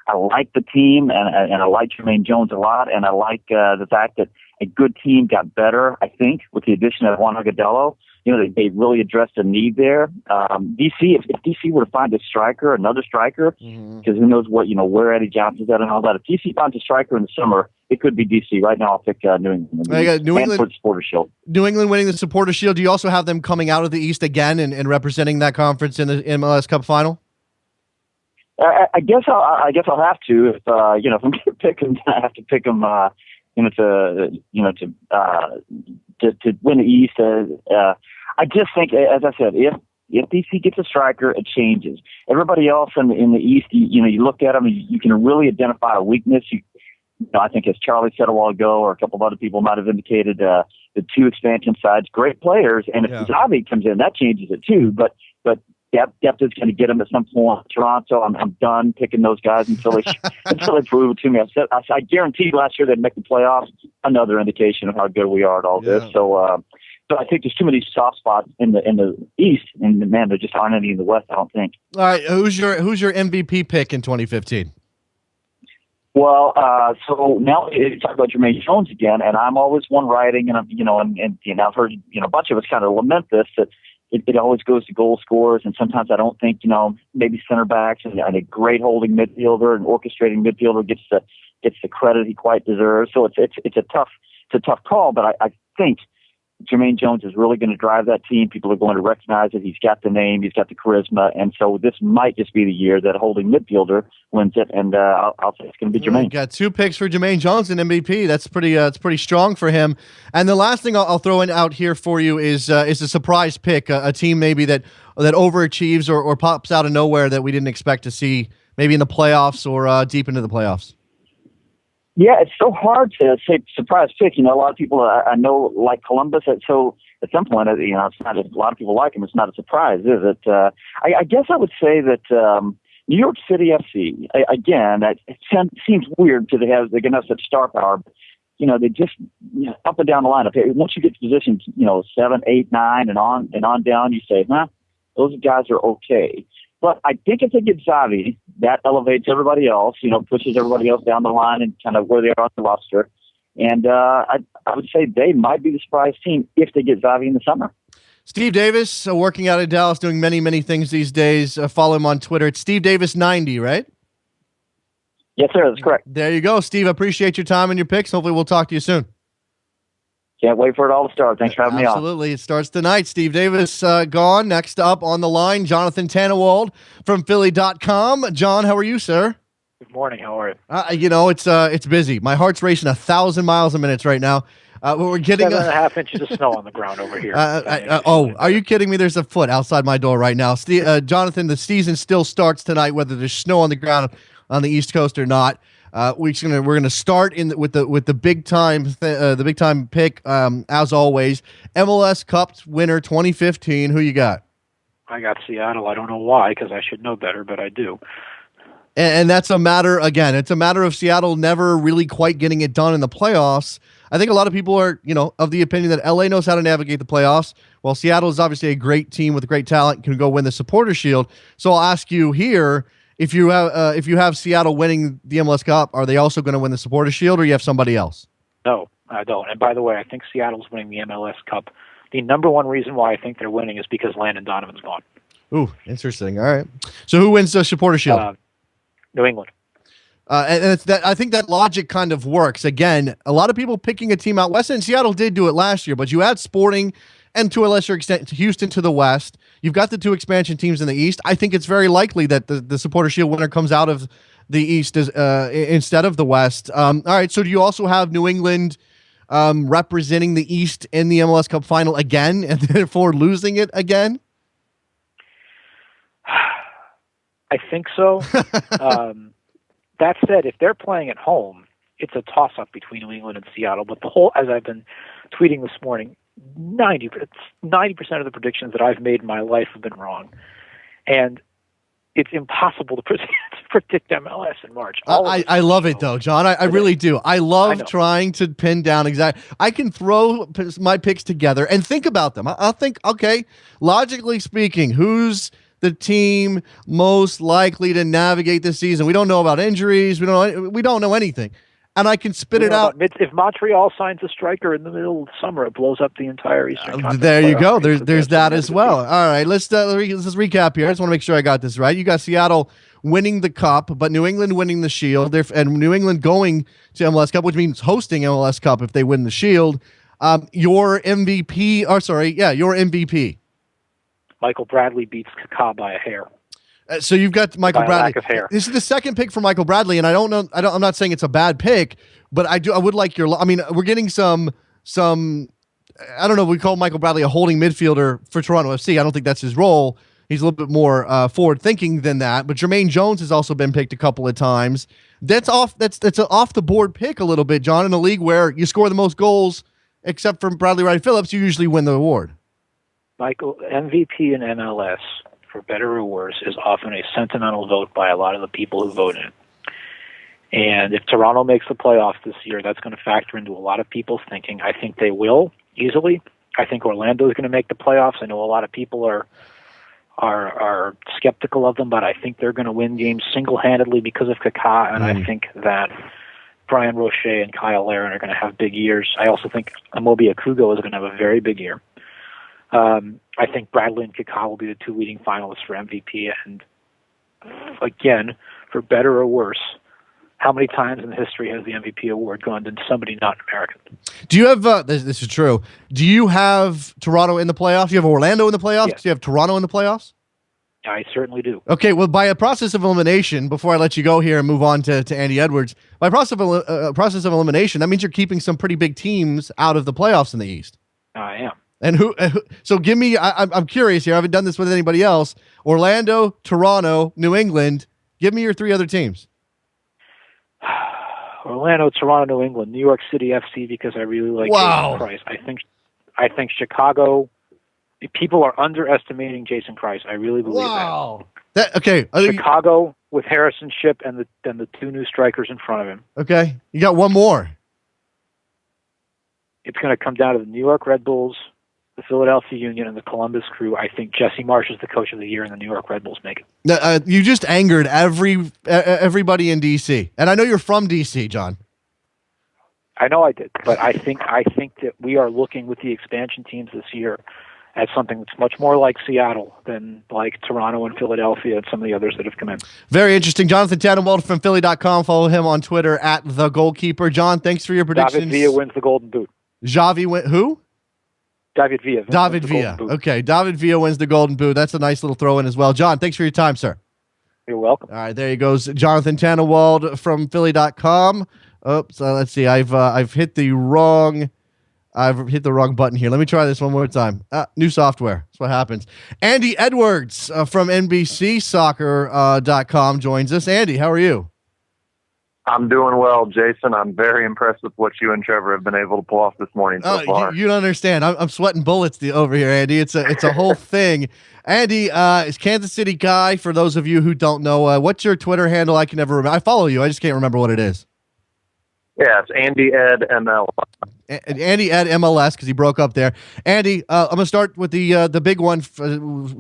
I like the team and I like Jermaine Jones a lot, and I like the fact that a good team got better, I think, with the addition of Juan Agudelo. They really addressed a need there. DC, if DC were to find another striker, because who knows where Eddie Johnson's at and all that. If DC finds a striker in the summer, it could be DC. Right now, I'll pick New England. New England for the Supporters' Shield. New England winning the Supporters' Shield. Do you also have them coming out of the East again and representing that conference in the MLS Cup final? I guess I'll have to. If I'm going to pick them, I have to pick them. To win the East. I just think, as I said, if DC gets a striker, it changes. Everybody else in the East, you look at them, you can really identify a weakness. I think as Charlie said a while ago, or a couple of other people might have indicated, the two expansion sides, great players, and if Zavi comes in, that changes it too. But depth is going to get them at some point. Toronto, I'm done picking those guys until they prove it to me. I guarantee last year they'd make the playoffs. Another indication of how good we are at all this. So I think there's too many soft spots in the East, and man, there just aren't any in the West. I don't think. All right, who's your MVP pick in 2015? Well, so now you talk about Jermaine Jones again, and I'm always one writing, and I've heard a bunch of us kind of lament this that it always goes to goal scorers, and sometimes I don't think maybe center backs and a great holding midfielder and orchestrating midfielder gets the credit he quite deserves. So it's a tough call, but I think Jermaine Jones is really going to drive that team. People are going to recognize it. He's got the name. He's got the charisma. And so this might just be the year that a holding midfielder wins it. And I'll say it's going to be Jermaine. Got 2 picks for Jermaine Jones in MVP. That's pretty strong for him. And the last thing I'll throw in out here for you is a surprise pick, a team maybe that overachieves or pops out of nowhere that we didn't expect to see maybe in the playoffs or deep into the playoffs. Yeah, it's so hard to say surprise pick. A lot of people I know like Columbus. So at some point, it's not. A lot of people like him. It's not a surprise, is it? I guess I would say that New York City FC. Again, it seems weird because they're going to have such star power. But, they just up and down the lineup. Once you get to positions, 7, 8, 9, and on down, you say, those guys are okay. But I think if they get Xavi, that elevates everybody else, pushes everybody else down the line and kind of where they are on the roster. And I would say they might be the surprise team if they get Xavi in the summer. Steve Davis, working out in Dallas, doing many, many things these days. Follow him on Twitter. It's Steve Davis 90, right? Yes, sir. That's correct. There you go, Steve. I appreciate your time and your picks. Hopefully we'll talk to you soon. Can't wait for it all to start. Thanks for having me on. Absolutely. It starts tonight. Steve Davis gone. Next up on the line, Jonathan Tannewald from Philly.com. John, how are you, sir? Good morning. How are you? It's busy. My heart's racing 1,000 miles a minute right now. We're getting 7.5 inches of snow on the ground over here. Are you kidding me? There's a foot outside my door right now. Jonathan, the season still starts tonight, whether there's snow on the ground on the East Coast or not. We're gonna start with the big time pick as always. MLS Cup winner 2015. Who you got? I got Seattle. I don't know why, because I should know better, but I do. And that's a matter It's a matter of Seattle never really quite getting it done in the playoffs. I think a lot of people are of the opinion that LA knows how to navigate the playoffs. Well, Seattle is obviously a great team with great talent, can go win the Supporter Shield. So I'll ask you here. If you have Seattle winning the MLS Cup, are they also going to win the Supporter Shield, or you have somebody else? No, I don't. And by the way, I think Seattle's winning the MLS Cup. The number one reason why I think they're winning is because Landon Donovan's gone. Ooh, interesting. All right. So who wins the Supporter Shield? New England. And it's that. I think that logic kind of works. Again, a lot of people picking a team out west, and Seattle did do it last year, but you add Sporting and to a lesser extent Houston to the west. You've got the 2 expansion teams in the East. I think it's very likely that the Supporter Shield winner comes out of the East instead of the West. All right, so do you also have New England representing the East in the MLS Cup final again and therefore losing it again? I think so. That said, if they're playing at home, it's a toss-up between New England and Seattle. But as I've been tweeting this morning, 90% of the predictions that I've made in my life have been wrong. And it's impossible to predict MLS in March. I love it, though, John. I really do. I love trying to pin down exactly. I can throw my picks together and think about them. I'll think, okay, logically speaking, who's the team most likely to navigate this season? We don't know about injuries. We don't know anything. And I can spit it out. If Montreal signs a striker in the middle of summer, it blows up the entire Eastern Conference. There you go. There's that as well. All right, let's recap here. I just want to make sure I got this right. You got Seattle winning the Cup, but New England winning the Shield, and New England going to MLS Cup, which means hosting MLS Cup if they win the Shield. Your MVP. Michael Bradley beats Kaká by a hair. So you've got Michael Bradley. Lack of hair. This is the second pick for Michael Bradley, and I'm not saying it's a bad pick, but I would like your. I mean, we're getting some I don't know, we call Michael Bradley a holding midfielder for Toronto FC. I don't think that's his role. He's a little bit more forward-thinking than that. But Jermaine Jones has also been picked a couple of times. That's an off-the-board pick a little bit, John, in a league where you score the most goals, except for Bradley Wright Phillips, you usually win the award. Michael, MVP in MLS, for better or worse, is often a sentimental vote by a lot of the people who vote in it. And if Toronto makes the playoffs this year, that's going to factor into a lot of people's thinking. I think they will, easily. I think Orlando is going to make the playoffs. I know a lot of people are skeptical of them, but I think they're going to win games single-handedly because of Kaká, and I think that Brian Roche and Kyle Larin are going to have big years. I also think Amobi Akugo is going to have a very big year. I think Bradley and Kaká will be the two leading finalists for MVP, and again, for better or worse, how many times in history has the MVP award gone to somebody not American? Do you have, this is true, do you have Toronto in the playoffs? Do you have Orlando in the playoffs? Yes. Do you have Toronto in the playoffs? I certainly do. Okay, well, by a process of elimination, before I let you go here and move on to Andy Edwards, by process of elimination, that means you're keeping some pretty big teams out of the playoffs in the East. I am. And so give me, I'm curious here, I haven't done this with anybody else, Orlando, Toronto, New England, give me your three other teams. Orlando, Toronto, New England, New York City FC because I really like Jason Price. I think Chicago. People are underestimating Jason Price. I really believe that. Okay. Chicago with Harrison Shipp and the two new strikers in front of him. Okay. You got one more. It's going to come down to the New York Red Bulls, the Philadelphia Union, and the Columbus Crew. I think Jesse Marsh is the coach of the year, and the New York Red Bulls make it. You just angered everybody in D.C. And I know you're from D.C., John. I know I did, but I think that we are looking with the expansion teams this year at something that's much more like Seattle than like Toronto and Philadelphia and some of the others that have come in. Very interesting. Jonathan Tannenwald from Philly.com. Follow him on Twitter at The Goalkeeper. John, thanks for your predictions. David Villa wins the Golden Boot. Who? David Villa. David Villa. Okay, David Villa wins the Golden Boot. That's a nice little throw in as well. John, thanks for your time, sir. You're welcome. All right, there he goes. Jonathan Tannenwald from Philly.com. Oops, let's see. I've hit the wrong button here. Let me try this one more time. New software. That's what happens. Andy Edwards from NBCSoccer.com joins us. Andy, how are you? I'm doing well, Jason. I'm very impressed with what you and Trevor have been able to pull off this morning so far. You don't understand. I'm sweating bullets over here, Andy. It's a whole thing. Andy is Kansas City guy. For those of you who don't know, what's your Twitter handle? I can never remember. I follow you. I just can't remember what it is. Yeah, it's Andy Ed ML. Andy Ed MLS because he broke up there. Andy, I'm gonna start with the big one.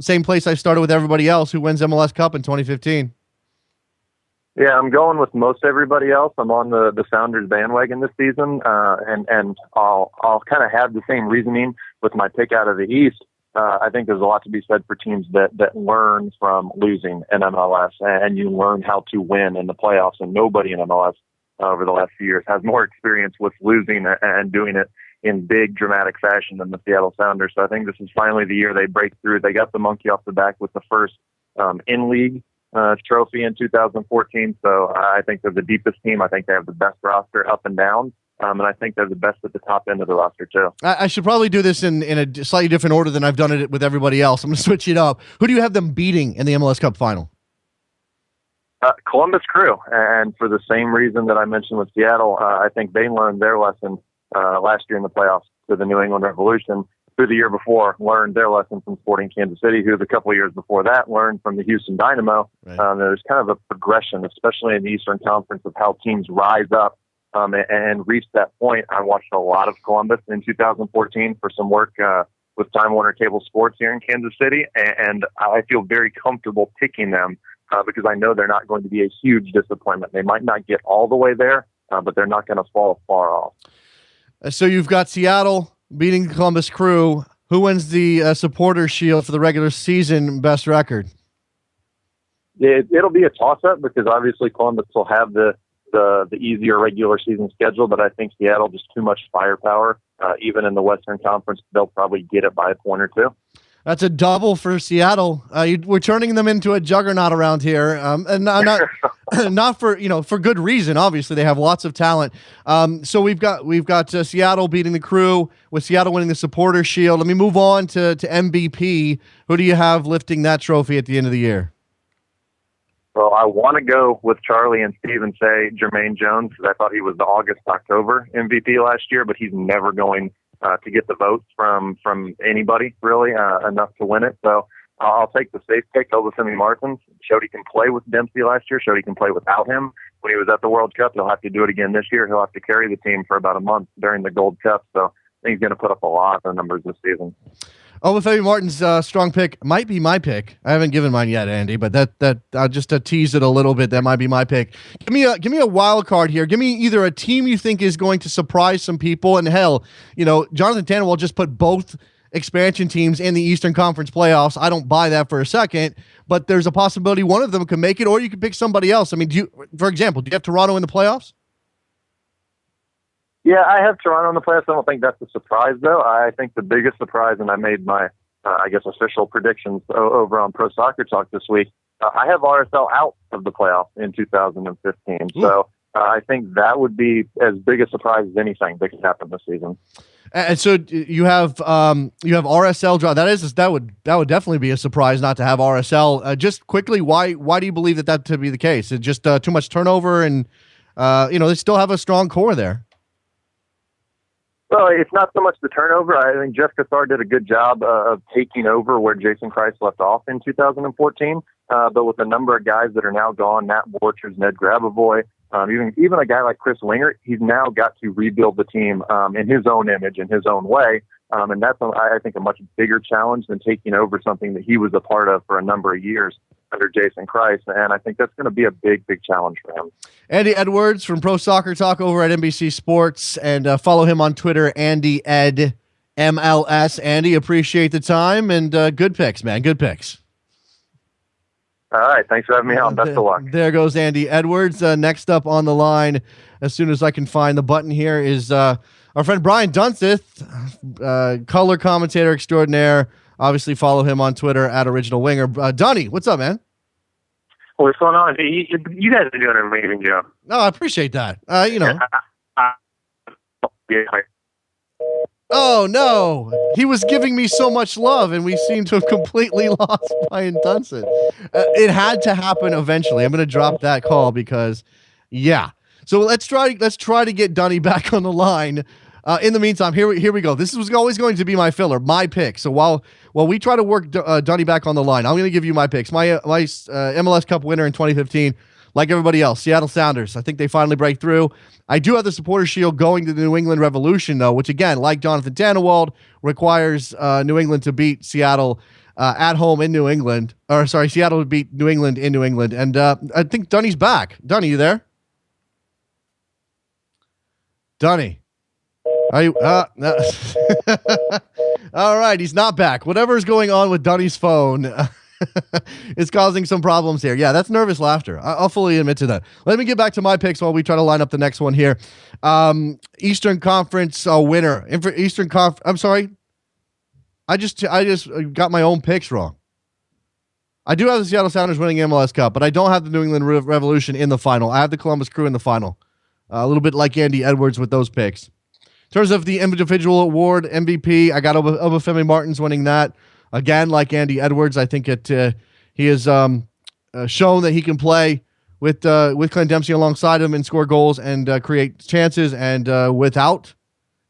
Same place I started with everybody else. Who wins MLS Cup in 2015? Yeah, I'm going with most everybody else. I'm on the Sounders bandwagon this season, and I'll kind of have the same reasoning with my pick out of the East. I think there's a lot to be said for teams that learn from losing in MLS, and you learn how to win in the playoffs. And nobody in MLS over the last few years has more experience with losing and doing it in big, dramatic fashion than the Seattle Sounders. So I think this is finally the year they break through. They got the monkey off the back with the first in-league trophy in 2014. So I think they're the deepest team. I think they have the best roster up and down. And I think they're the best at the top end of the roster, too. I should probably do this in a slightly different order than I've done it with everybody else. I'm going to switch it up. Who do you have them beating in the MLS Cup final? Columbus Crew. And for the same reason that I mentioned with Seattle, I think they learned their lesson last year in the playoffs to the New England Revolution. Who the year before learned their lesson from Sporting Kansas City, who the couple of years before that learned from the Houston Dynamo. Right. There's kind of a progression, especially in the Eastern Conference, of how teams rise up and reach that point. I watched a lot of Columbus in 2014 for some work with Time Warner Cable Sports here in Kansas City, and I feel very comfortable picking them because I know they're not going to be a huge disappointment. They might not get all the way there, but they're not going to fall far off. So you've got Seattle beating the Columbus Crew. Who wins the Supporters' Shield for the regular season best record? It'll be a toss-up because obviously Columbus will have the easier regular season schedule, but I think Seattle just too much firepower. Even in the Western Conference, they'll probably get it by a point or two. That's a double for Seattle. We're turning them into a juggernaut around here, and not not for for good reason. Obviously, they have lots of talent. So we've got Seattle beating the Crew, with Seattle winning the Supporter Shield. Let me move on to MVP. Who do you have lifting that trophy at the end of the year? Well, I want to go with Charlie and Steve and say Jermaine Jones, because I thought he was the August-October MVP last year, but he's never going to get the votes from anybody, really, enough to win it. So I'll take the safe pick, Obafemi Martins. Showed he can play with Dempsey last year, showed he can play without him when he was at the World Cup. He'll have to do it again this year. He'll have to carry the team for about a month during the Gold Cup. So I think he's going to put up a lot of numbers this season. Obafemi Martins' strong pick might be my pick. I haven't given mine yet, Andy, but that just to tease it a little bit, that might be my pick. Give me a wild card here. Give me either a team you think is going to surprise some people, and hell, Jonathan Tannenwald just put both expansion teams in the Eastern Conference playoffs. I don't buy that for a second, but there's a possibility one of them could make it, or you could pick somebody else. I mean, for example, do you have Toronto in the playoffs? Yeah, I have Toronto in the playoffs. I don't think that's a surprise, though. I think the biggest surprise, and I made my, official predictions over on Pro Soccer Talk this week, I have RSL out of the playoffs in 2015. Ooh. So I think that would be as big a surprise as anything that could happen this season. And so you have RSL draw. That would definitely be a surprise not to have RSL. Just quickly, why do you believe that to be the case? It's just too much turnover, and they still have a strong core there. Well, it's not so much the turnover. I think Jeff Cassar did a good job of taking over where Jason Kreis left off in 2014. But with a number of guys that are now gone, Matt Borchers, Ned Grabavoy, even a guy like Chris Winger, he's now got to rebuild the team in his own image, in his own way. And that's, I think, a much bigger challenge than taking over something that he was a part of for a number of years under Jason Kreis. And I think that's going to be a big, big challenge for him. Andy Edwards from Pro Soccer Talk over at NBC Sports, and follow him on Twitter, Andy Ed MLS. Andy, appreciate the time, and good picks, man. Good picks. All right. Thanks for having me on. Best of luck. There goes Andy Edwards. Next up on the line, as soon as I can find the button here, is our friend Brian Dunseth, color commentator extraordinaire. Obviously, follow him on Twitter at Original Winger. Dunny, what's up, man? What's going on? You guys are doing an amazing job. No, I appreciate that. Oh, no. He was giving me so much love, and we seem to have completely lost Brian Dunseth. It had to happen eventually. I'm going to drop that call because, yeah. So let's try to get Dunny back on the line. In the meantime, here we go. This was always going to be my filler, my pick. So while we try to work Dunny back on the line, I'm going to give you my picks. My MLS Cup winner in 2015, like everybody else, Seattle Sounders. I think they finally break through. I do have the Supporter Shield going to the New England Revolution, though, which, again, like Jonathan Tannenwald, requires New England to beat Seattle at home in New England. Or, sorry, Seattle would beat New England in New England. And I think Dunny's back. Dunny, you there? Dunny. Are you? No. All right, he's not back. Whatever's going on with Dunny's phone is causing some problems here. Yeah, that's nervous laughter. I'll fully admit to that. Let me get back to my picks while we try to line up the next one here. Eastern Conference winner. Eastern Conference. I'm sorry. I just got my own picks wrong. I do have the Seattle Sounders winning MLS Cup, but I don't have the New England Revolution in the final. I have the Columbus Crew in the final. A little bit like Andy Edwards with those picks. In terms of the individual award, MVP, I got Obafemi Martins winning that. Again, like Andy Edwards, I think he has shown that he can play with Clint Dempsey alongside him and score goals and create chances. And without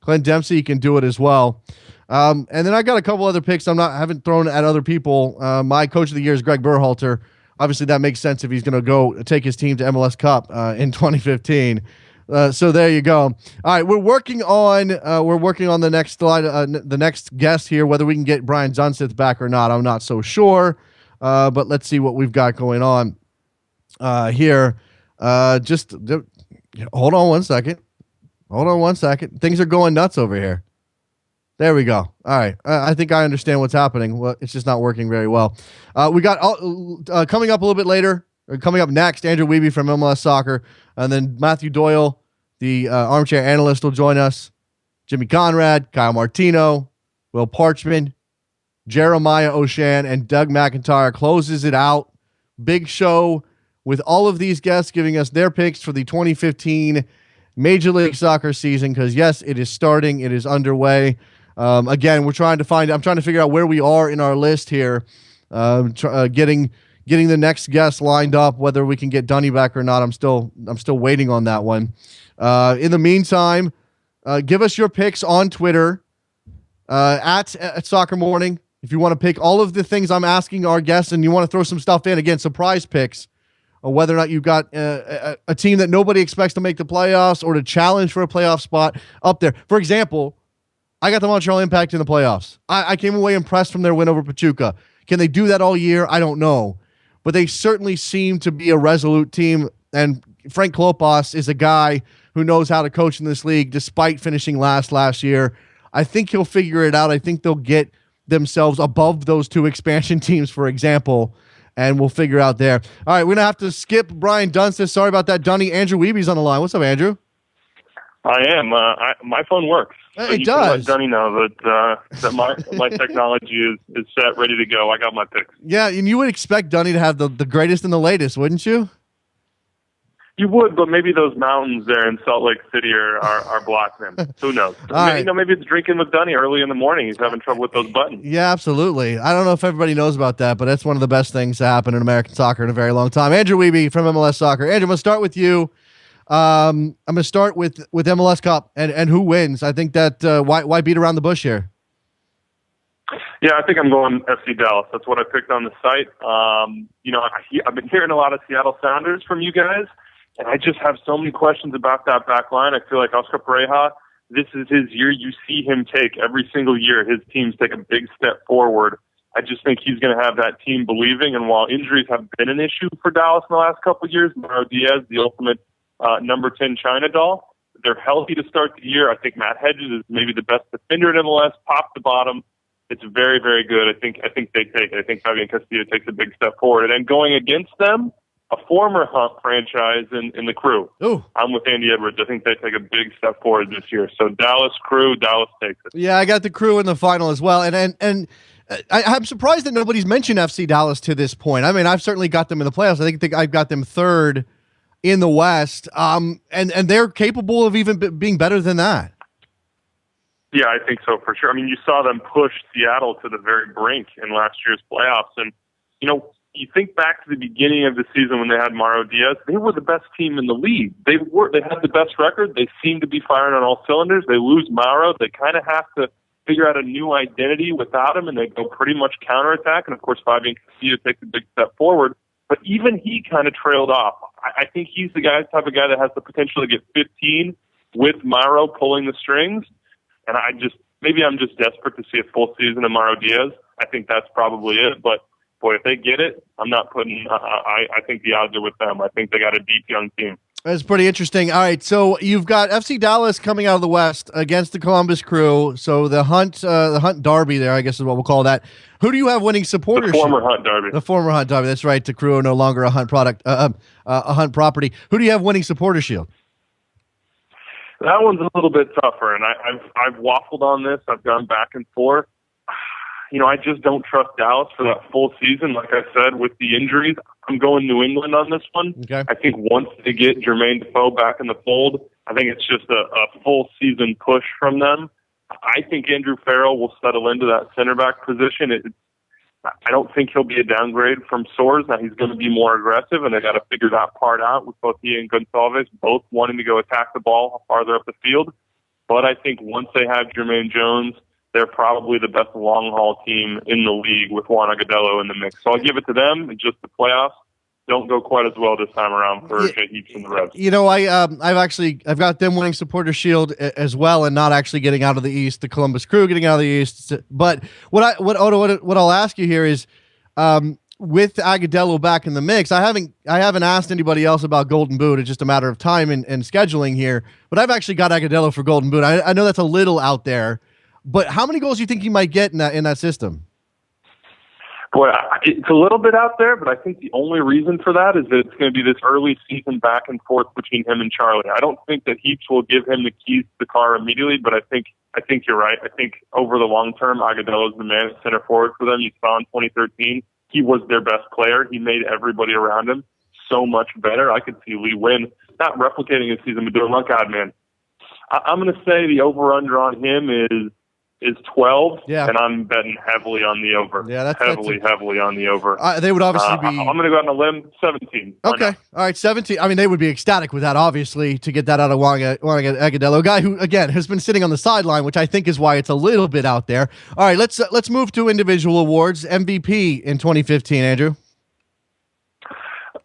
Clint Dempsey, he can do it as well. And then I got a couple other picks. I haven't thrown at other people. My coach of the year is Greg Berhalter. Obviously, that makes sense if he's going to go take his team to MLS Cup in 2015. So there you go. All right, we're working on the next slide, the next guest here. Whether we can get Brian Dunseth back or not, I'm not so sure. But let's see what we've got going on here. Just hold on one second. Things are going nuts over here. There we go. All right. I think I understand what's happening. Well, it's just not working very well. We got coming up a little bit later. Coming up next, Andrew Wiebe from MLS Soccer, and then Matthew Doyle, the armchair analyst, will join us. Jimmy Conrad, Kyle Martino, Will Parchman, Jeremiah O'Shan, and Doug McIntyre closes it out. Big show with all of these guests giving us their picks for the 2015 Major League Soccer season, because, yes, it is starting. It is underway. Again, I'm trying to figure out where we are in our list here, getting the next guest lined up, whether we can get Dunny back or not. I'm still waiting on that one. In the meantime, give us your picks on Twitter at Soccer Morning. If you want to pick all of the things I'm asking our guests and you want to throw some stuff in, again, surprise picks, or whether or not you've got a team that nobody expects to make the playoffs or to challenge for a playoff spot up there. For example, I got the Montreal Impact in the playoffs. I came away impressed from their win over Pachuca. Can they do that all year? I don't know. But they certainly seem to be a resolute team, and Frank Klopas is a guy who knows how to coach in this league despite finishing last year. I think he'll figure it out. I think they'll get themselves above those two expansion teams, for example, and we'll figure out there. All right, we're going to have to skip Brian Dunstan. Sorry about that, Dunny. Andrew Weeby's on the line. What's up, Andrew? I am. My phone works. So it you does. Can let Dunny know that my technology is set, ready to go. I got my picks. Yeah, and you would expect Dunny to have the greatest and the latest, wouldn't you? You would, but maybe those mountains there in Salt Lake City are blocking him. Who knows? Right. Maybe it's drinking with Dunny early in the morning. He's having trouble with those buttons. Yeah, absolutely. I don't know if everybody knows about that, but that's one of the best things to happen in American soccer in a very long time. Andrew Weeby from MLS Soccer. Andrew, I'm going to start with you. I'm going to start with MLS Cup and who wins. I think that why beat around the bush here? Yeah, I think I'm going FC Dallas. That's what I picked on the site. I've been hearing a lot of Seattle Sounders from you guys, and I just have so many questions about that back line. I feel like Oscar Pareja, this is his year. You see him take every single year. His teams take a big step forward. I just think he's going to have that team believing. And while injuries have been an issue for Dallas in the last couple of years, Mauro Diaz, the ultimate number 10 China doll, they're healthy to start the year. I think Matt Hedges is maybe the best defender in MLS, top to bottom. It's very, very good. I think they take it. I think Fabian Castillo takes a big step forward. And then going against them, a former Hunt franchise in the Crew. Ooh. I'm with Andy Edwards. I think they take a big step forward this year. So Dallas Crew, Dallas takes it. Yeah, I got the Crew in the final as well. And I'm surprised that nobody's mentioned FC Dallas to this point. I mean, I've certainly got them in the playoffs. I think I've got them third in the West. And they're capable of even being better than that. Yeah, I think so for sure. I mean, you saw them push Seattle to the very brink in last year's playoffs. And, you think back to the beginning of the season when they had Mauro Diaz, they were the best team in the league. They had the best record. They seemed to be firing on all cylinders. They lose Mauro. They kind of have to figure out a new identity without him, and they go pretty much counterattack. And, of course, Fabian Castillo takes a big step forward. But even he kind of trailed off. I think he's the type of guy that has the potential to get 15 with Mauro pulling the strings. And maybe I'm just desperate to see a full season of Mauro Diaz. I think that's probably it. But, boy, if they get it, I'm not putting I think the odds are with them. I think they got a deep young team. That's pretty interesting. All right, so you've got FC Dallas coming out of the West against the Columbus Crew. So the Hunt Derby there, I guess is what we'll call that. Who do you have winning supportership? The former Hunt Derby. The former Hunt Derby. That's right. The Crew are no longer a Hunt product, a Hunt property. Who do you have winning supporter shield? That one's a little bit tougher, and I've waffled on this. I've gone back and forth. I just don't trust Dallas for that full season. Like I said, with the injuries, I'm going New England on this one. Okay. I think once they get Jermaine Defoe back in the fold, I think it's just a full season push from them. I think Andrew Farrell will settle into that center back position. I don't think he'll be a downgrade from Soares. Now he's going to be more aggressive, and they got to figure that part out with both he and Gonçalves both wanting to go attack the ball farther up the field. But I think once they have Jermaine Jones, they're probably the best long-haul team in the league with Juan Agudelo in the mix. So I'll give it to them. It's just the playoffs don't go quite as well this time around for Jay Heaps and the Revs. I've got them winning supporter shield as well, and not actually getting out of the East. The Columbus Crew getting out of the East. But what I'll ask you here is, with Agudelo back in the mix, I haven't asked anybody else about Golden Boot. It's just a matter of time and scheduling here. But I've actually got Agudelo for Golden Boot. I know that's a little out there. But how many goals do you think he might get in that system? Boy, it's a little bit out there, but I think the only reason for that is that it's going to be this early season back and forth between him and Charlie. I don't think that Heaps will give him the keys to the car immediately, but I think I think you're right. I think over the long term, Agudelo is the man at center forward for them. You saw in 2013, he was their best player. He made everybody around him so much better. I could see Lee Win not replicating his season, but doing like God, man. I'm going to say the over-under on him is 12, and I'm betting heavily on the over. Yeah, that's heavily on the over. They would obviously be. I'm going to go out on a limb. 17. Okay, all right, 17. I mean, they would be ecstatic with that, obviously, to get that out of Juan Agudelo, a guy who, again, has been sitting on the sideline, which I think is why it's a little bit out there. All right, let's move to individual awards. MVP in 2015, Andrew.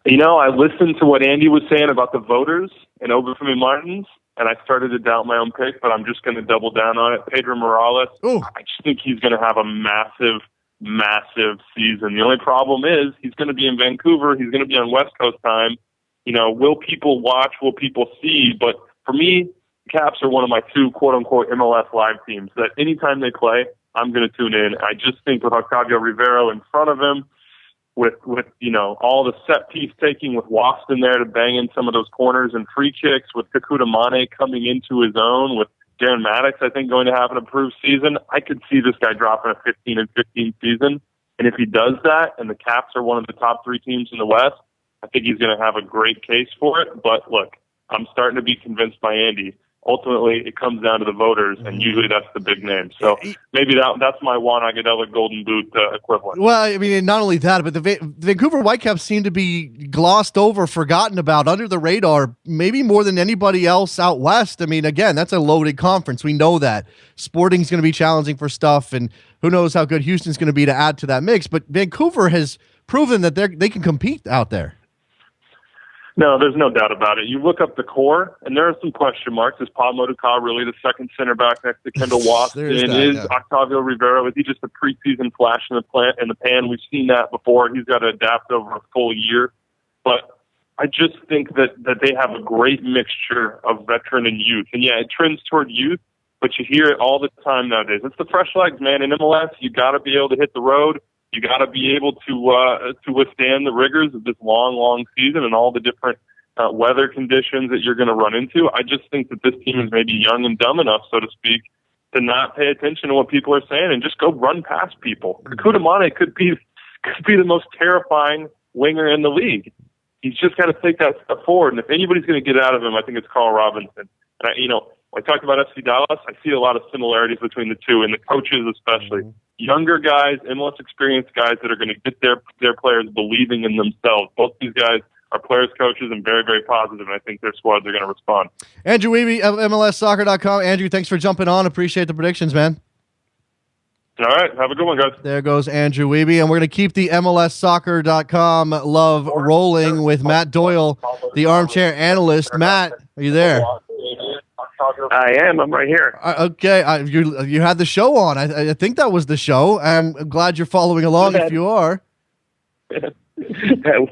You know, I listened to what Andy was saying about the voters and Obafemi Martins, and I started to doubt my own pick, but I'm just going to double down on it. Pedro Morales, I just think he's going to have a massive season. The only problem is he's going to be in Vancouver. He's going to be on West Coast time. You know, will people watch? Will people see? But for me, Caps are one of my two quote-unquote MLS live teams that anytime they play, I'm going to tune in. I just think with Octavio Rivero in front of him, with you know, all the set piece taking with Waston there to bang in some of those corners and free kicks, with Kekuta Mane coming into his own, with Darren Maddox, I think, going to have an improved season. I could see this guy dropping a 15-15 season. And if he does that, and the Caps are one of the top three teams in the West, I think he's going to have a great case for it. But look, I'm starting to be convinced by Andy. Ultimately, it comes down to the voters, and usually that's the big name. So maybe that's my Juan Agudelo Golden Boot equivalent. Well, I mean, not only that, but the Vancouver Whitecaps seem to be glossed over, forgotten about, under the radar, maybe more than anybody else out west. I mean, again, that's a loaded conference. We know that. Sporting's going to be challenging for stuff, and who knows how good Houston's going to be to add to that mix. But Vancouver has proven that they can compete out there. No, there's no doubt about it. You look up the core, and there are some question marks. Is Pablo Ducal really the second center back next to Kendall Waston? Octavio Rivero, is he just a preseason flash in the pan? We've seen that before. He's got to adapt over a full year. But I just think that they have a great mixture of veteran and youth. And, yeah, it trends toward youth, but you hear it all the time nowadays. It's the fresh legs, man. In MLS, you got to be able to hit the road. You got to be able to withstand the rigors of this long season and all the different weather conditions that you're going to run into. I just think that this team is maybe young and dumb enough, so to speak, to not pay attention to what people are saying and just go run past people. Kekuta Mane could be the most terrifying winger in the league. He's just got to take that step forward. And if anybody's going to get out of him, I think it's Carl Robinson. And when I talk about FC Dallas, I see a lot of similarities between the two, and the coaches especially. Younger guys and less experienced guys that are going to get their players believing in themselves. Both these guys are players, coaches, and very, very positive, and I think their squads are going to respond. Andrew Wiebe of MLSsoccer.com. Andrew, thanks for jumping on. Appreciate the predictions, man. All right. Have a good one, guys. There goes Andrew Wiebe, and we're going to keep the MLSsoccer.com love rolling with Matt Doyle, the armchair analyst. Matt, are you there? I am. I'm right here. Okay. You had the show on. I think that was the show. I'm glad you're following along if you are. That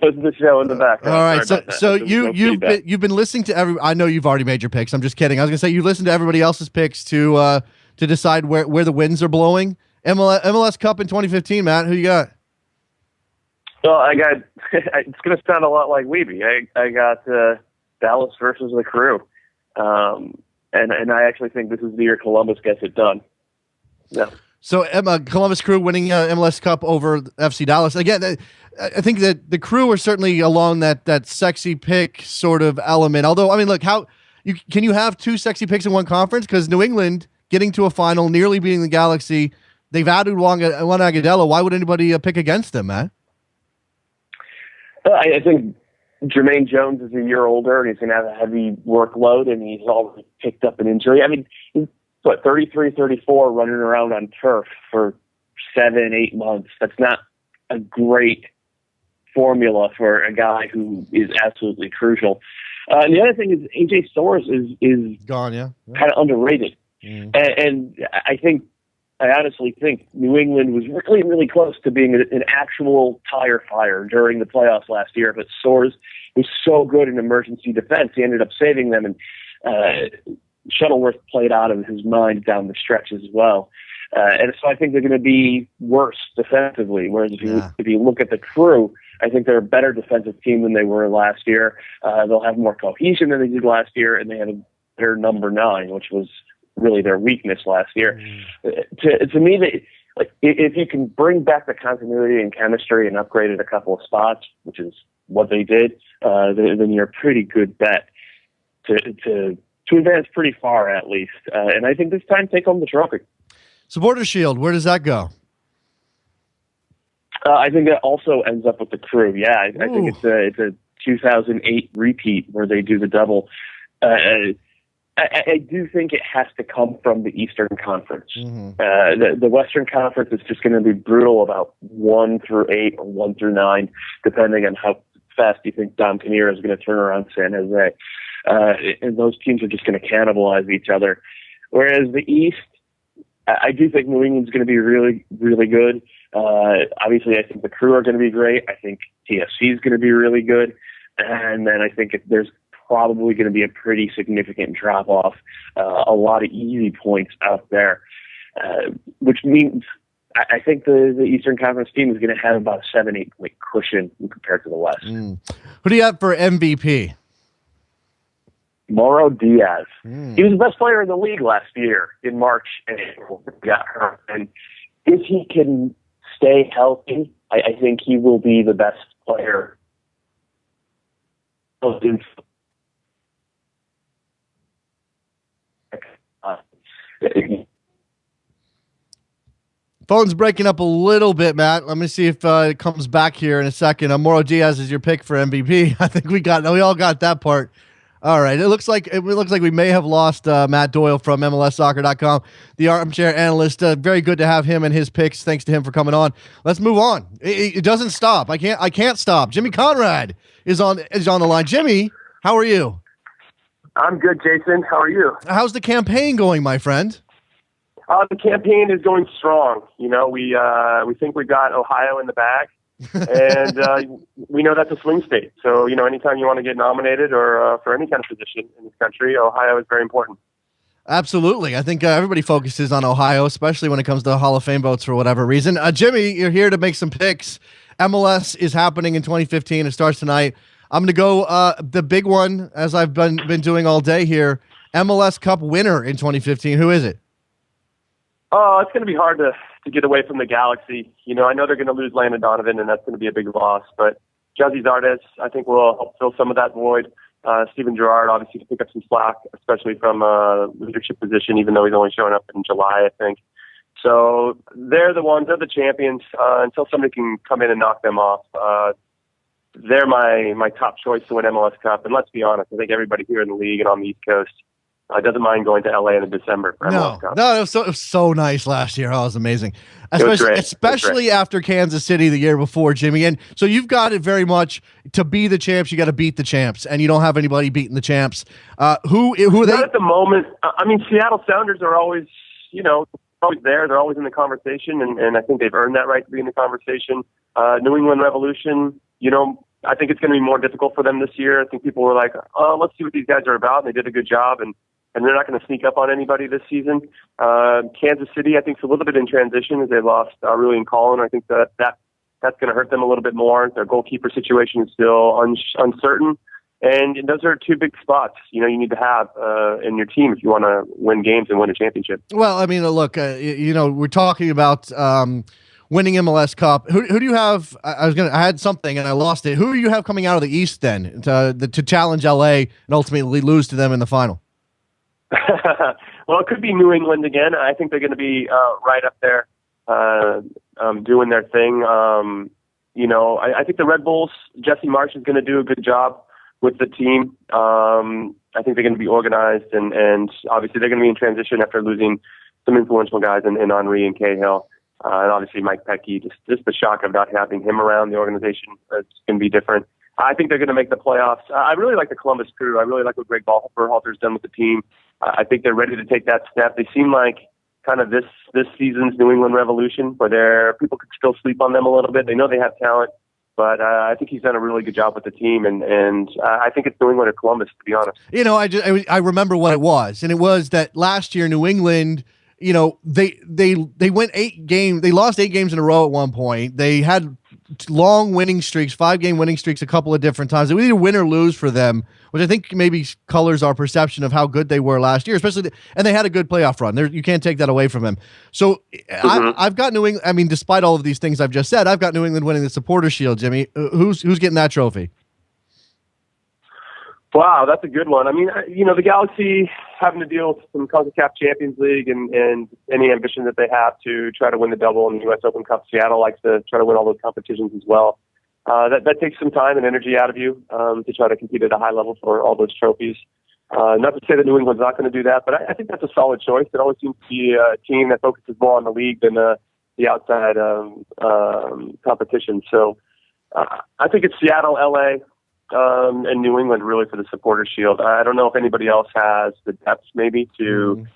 was the show in the background. All right. So you've been listening to I know you've already made your picks. I'm just kidding. I was going to say you listened to everybody else's picks to decide where the winds are blowing. MLS Cup in 2015, Matt. Who you got? Well, I got. It's going to sound a lot like Wiebe. I got Dallas versus the Crew. And I actually think this is the year Columbus gets it done. Yeah. So Columbus Crew winning MLS Cup over FC Dallas. Again, I think that the Crew are certainly along that sexy pick sort of element. Although, I mean, look, can you have two sexy picks in one conference? Because New England getting to a final, nearly beating the Galaxy, they've added Juan Agudelo. Why would anybody pick against them, man? I think Jermaine Jones is a year older, and he's going to have a heavy workload, and he's already picked up an injury. I mean, he's, 33, 34, running around on turf for 7-8 months. That's not a great formula for a guy who is absolutely crucial. And the other thing is AJ Soares is gone, kind of underrated. And I honestly think New England was really, really close to being an actual tire fire during the playoffs last year, but Soares was so good in emergency defense, he ended up saving them, and Shuttleworth played out of his mind down the stretch as well. And so I think they're going to be worse defensively, whereas if you look at the Crew, I think they're a better defensive team than they were last year. They'll have more cohesion than they did last year, and they have a better number 9, which was really their weakness last year. To me, if you can bring back the continuity and chemistry and upgrade it a couple of spots, which is what they did, then you're a pretty good bet to advance pretty far at least. And I think this time take home the trophy. Supporter Shield, where does that go? I think that also ends up with the Crew. Yeah, I think it's a 2008 repeat where they do the double. I do think it has to come from the Eastern Conference. The Western Conference is just going to be brutal about 1 through 8 or 1 through 9, depending on how fast you think Dom Kinnear is going to turn around San Jose. And those teams are just going to cannibalize each other. Whereas the East, I do think New England's going to be really, really good. Obviously, I think the Crew are going to be great. I think TFC is going to be really good. And then I think there's probably going to be a pretty significant drop-off, a lot of easy points out there, which means I think the Eastern Conference team is going to have about a 7-8 point cushion compared to the West. Who do you have for MVP? Mauro Diaz. He was the best player in the league last year in March and April. Got hurt. And if he can stay healthy, I think he will be the best player. Phone's breaking up a little bit, Matt. Let me see if it comes back here in a second. Mauro Diaz is your pick for MVP. I think we all got that part. All right. It looks like we may have lost Matt Doyle from MLSsoccer.com, the armchair analyst. Very good to have him and his picks. Thanks to him for coming on. Let's move on. It doesn't stop. I can't stop. Jimmy Conrad is on the line. Jimmy, how are you? I'm good, Jason. How are you? How's the campaign going, my friend? The campaign is going strong. You know, we think we got Ohio in the bag, and we know that's a swing state. So, you know, anytime you want to get nominated or for any kind of position in this country, Ohio is very important. Absolutely. I think everybody focuses on Ohio, especially when it comes to Hall of Fame votes for whatever reason. Jimmy, you're here to make some picks. MLS is happening in 2015. It starts tonight. I'm going to go the big one, as I've been doing all day here. MLS Cup winner in 2015. Who is it? Oh, it's going to be hard to get away from the Galaxy. You know, I know they're going to lose Landon Donovan, and that's going to be a big loss. But Jazzy Zardes, I think, will help fill some of that void. Steven Gerrard, obviously, to pick up some slack, especially from a leadership position, even though he's only showing up in July, I think. So they're the ones, they're the champions. Until somebody can come in and knock them off, they're my top choice to win MLS Cup. And let's be honest, I think everybody here in the league and on the East Coast doesn't mind going to LA in December for MLS Cup. No, it was so nice last year. Oh, it was amazing. Especially after Kansas City the year before, Jimmy. And so you've got it very much to be the champs. You got to beat the champs, and you don't have anybody beating the champs. Who are they? Not at the moment. I mean, Seattle Sounders are always, always there. They're always in the conversation, and I think they've earned that right to be in the conversation. New England Revolution, I think it's going to be more difficult for them this year. I think people were like, oh, let's see what these guys are about. And they did a good job, and they're not going to sneak up on anybody this season. Kansas City, I think, is a little bit in transition as they lost Rulian Collin. I think that's going to hurt them a little bit more. Their goalkeeper situation is still uncertain. And those are two big spots, you need to have in your team if you want to win games and win a championship. Well, I mean, look, we're talking about winning MLS Cup. Who do you have? I had something and I lost it. Who do you have coming out of the East then to challenge LA and ultimately lose to them in the final? Well, it could be New England again. I think they're going to be right up there doing their thing. I think the Red Bulls, Jesse Marsch is going to do a good job with the team. I think they're going to be organized, and obviously they're going to be in transition after losing some influential guys in Henry and Cahill. And obviously Mike Pecky, just the shock of not having him around the organization is going to be different. I think they're going to make the playoffs. I really like the Columbus Crew. I really like what Greg Berhalter's done with the team. I think they're ready to take that step. They seem like kind of this season's New England Revolution, where people could still sleep on them a little bit. They know they have talent, but I think he's done a really good job with the team, and I think it's New England or Columbus, to be honest. I remember what it was, and it was that last year New England, they went 8 games. They lost 8 games in a row at one point. They had long winning streaks, 5-game winning streaks a couple of different times. They either win or lose for them, which I think maybe colors our perception of how good they were last year, especially, and they had a good playoff run. You can't take that away from them. So I've got New England. I mean, despite all of these things I've just said, I've got New England winning the Supporters Shield. Jimmy, who's getting that trophy? Wow, that's a good one. I mean, the Galaxy having to deal with some CONCACAF Champions League and any ambition that they have to try to win the double in the U.S. Open Cup. Seattle likes to try to win all those competitions as well. That takes some time and energy out of you to try to compete at a high level for all those trophies. Not to say that New England's not going to do that, but I think that's a solid choice. It always seems to be a team that focuses more on the league than the outside competition. So I think it's Seattle, L.A., and New England really for the Supporters Shield. I don't know if anybody else has the depth maybe to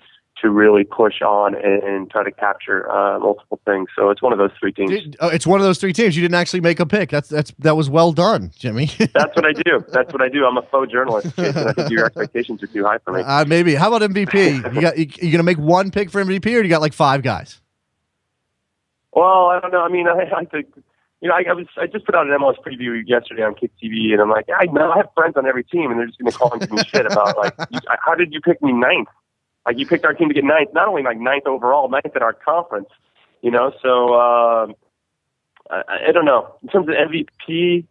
really push on and try to capture multiple things. So it's one of those three teams. It's one of those three teams. You didn't actually make a pick. That was well done, Jimmy. That's what I do. I'm a faux journalist, Jason. I think your expectations are too high for me. Maybe. How about MVP? You gonna make one pick for MVP, or you got like 5 guys? Well, I don't know. I mean, I think. I just put out an MLS preview yesterday on Kick TV, and I'm like, I have friends on every team, and they're just going to call and give me shit about, like, how did you pick me 9th? Like, you picked our team to get 9th, not only like 9th overall, 9th in our conference, So I don't know. In terms of MVP,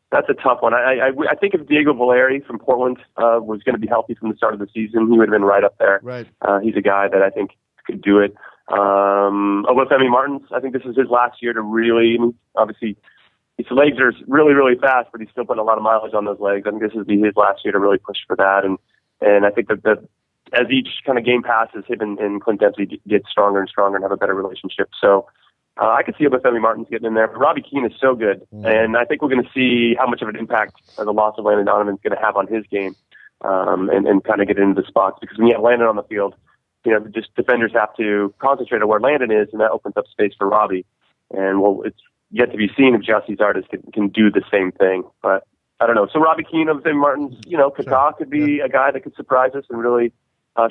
that's a tough one. I think if Diego Valeri from Portland was going to be healthy from the start of the season, he would have been right up there. Right. He's a guy that I think could do it. Obafemi Martins, I think this is his last year to really, obviously, his legs are really, really fast, but he's still putting a lot of mileage on those legs. I think this would be his last year to really push for that. And I think that as each kind of game passes, him and Clint Dempsey get stronger and stronger and have a better relationship. So I could see Obafemi Martins getting in there. But Robbie Keane is so good, and I think we're going to see how much of an impact the loss of Landon Donovan is going to have on his game, and kind of get into the spots. Because when you have Landon on the field, just defenders have to concentrate on where Landon is, and that opens up space for Robbie. And it's yet to be seen if Jesse's artist can do the same thing. But I don't know. So Robbie Keane, Obafemi Martins, Kaká could be a guy that could surprise us and really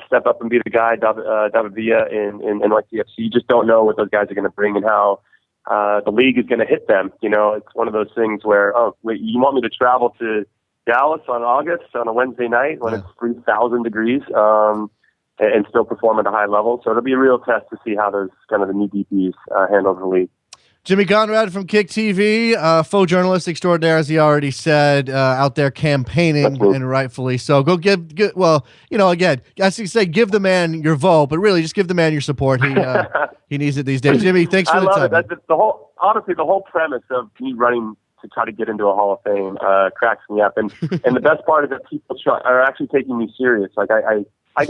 step up and be the guy. David Villa in NYCFC. You just don't know what those guys are going to bring and how the league is going to hit them. It's one of those things where, you want me to travel to Dallas on August on a Wednesday night when it's 3,000 degrees? And still perform at a high level. So it'll be a real test to see how those kind of the new DPs handle the league. Jimmy Conrad from Kick TV, faux journalist extraordinaire, as he already said, out there campaigning, and rightfully so. Go give again, as you say, give the man your vote, but really just give the man your support. He needs it these days. Jimmy, thanks for the time. I love it. Honestly, the whole premise of me running to try to get into a Hall of Fame cracks me up. And the best part is that people are actually taking me serious. Like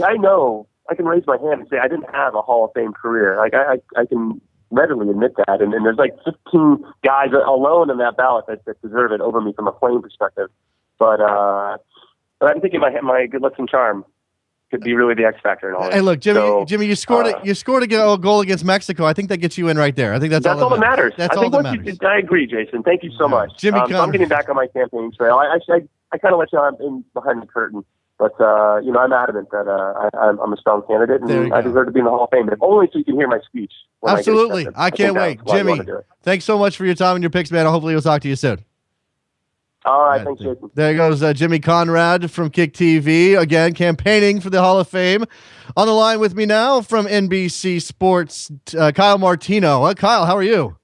I know I can raise my hand and say I didn't have a Hall of Fame career. Like I can readily admit that. And there's like 15 guys alone in that ballot that deserve it over me from a playing perspective. But I'm thinking my good looks and charm could be really the X factor in all this. Hey, look, Jimmy, you scored a goal against Mexico. I think that gets you in right there. I think that's all that matters. That's all that matters. I agree, Jason. Thank you so much. Jimmy, so I'm getting back on my campaign trail. I kind of let you in behind the curtain. But, I'm adamant that I'm a strong candidate, and I deserve to be in the Hall of Fame, if only so you can hear my speech. Absolutely. I can't wait. Jimmy, thanks so much for your time and your picks, man. Hopefully we'll talk to you soon. All right, thanks, Jason. There goes Jimmy Conrad from Kick TV, again, campaigning for the Hall of Fame. On the line with me now from NBC Sports, Kyle Martino. Kyle, how are you?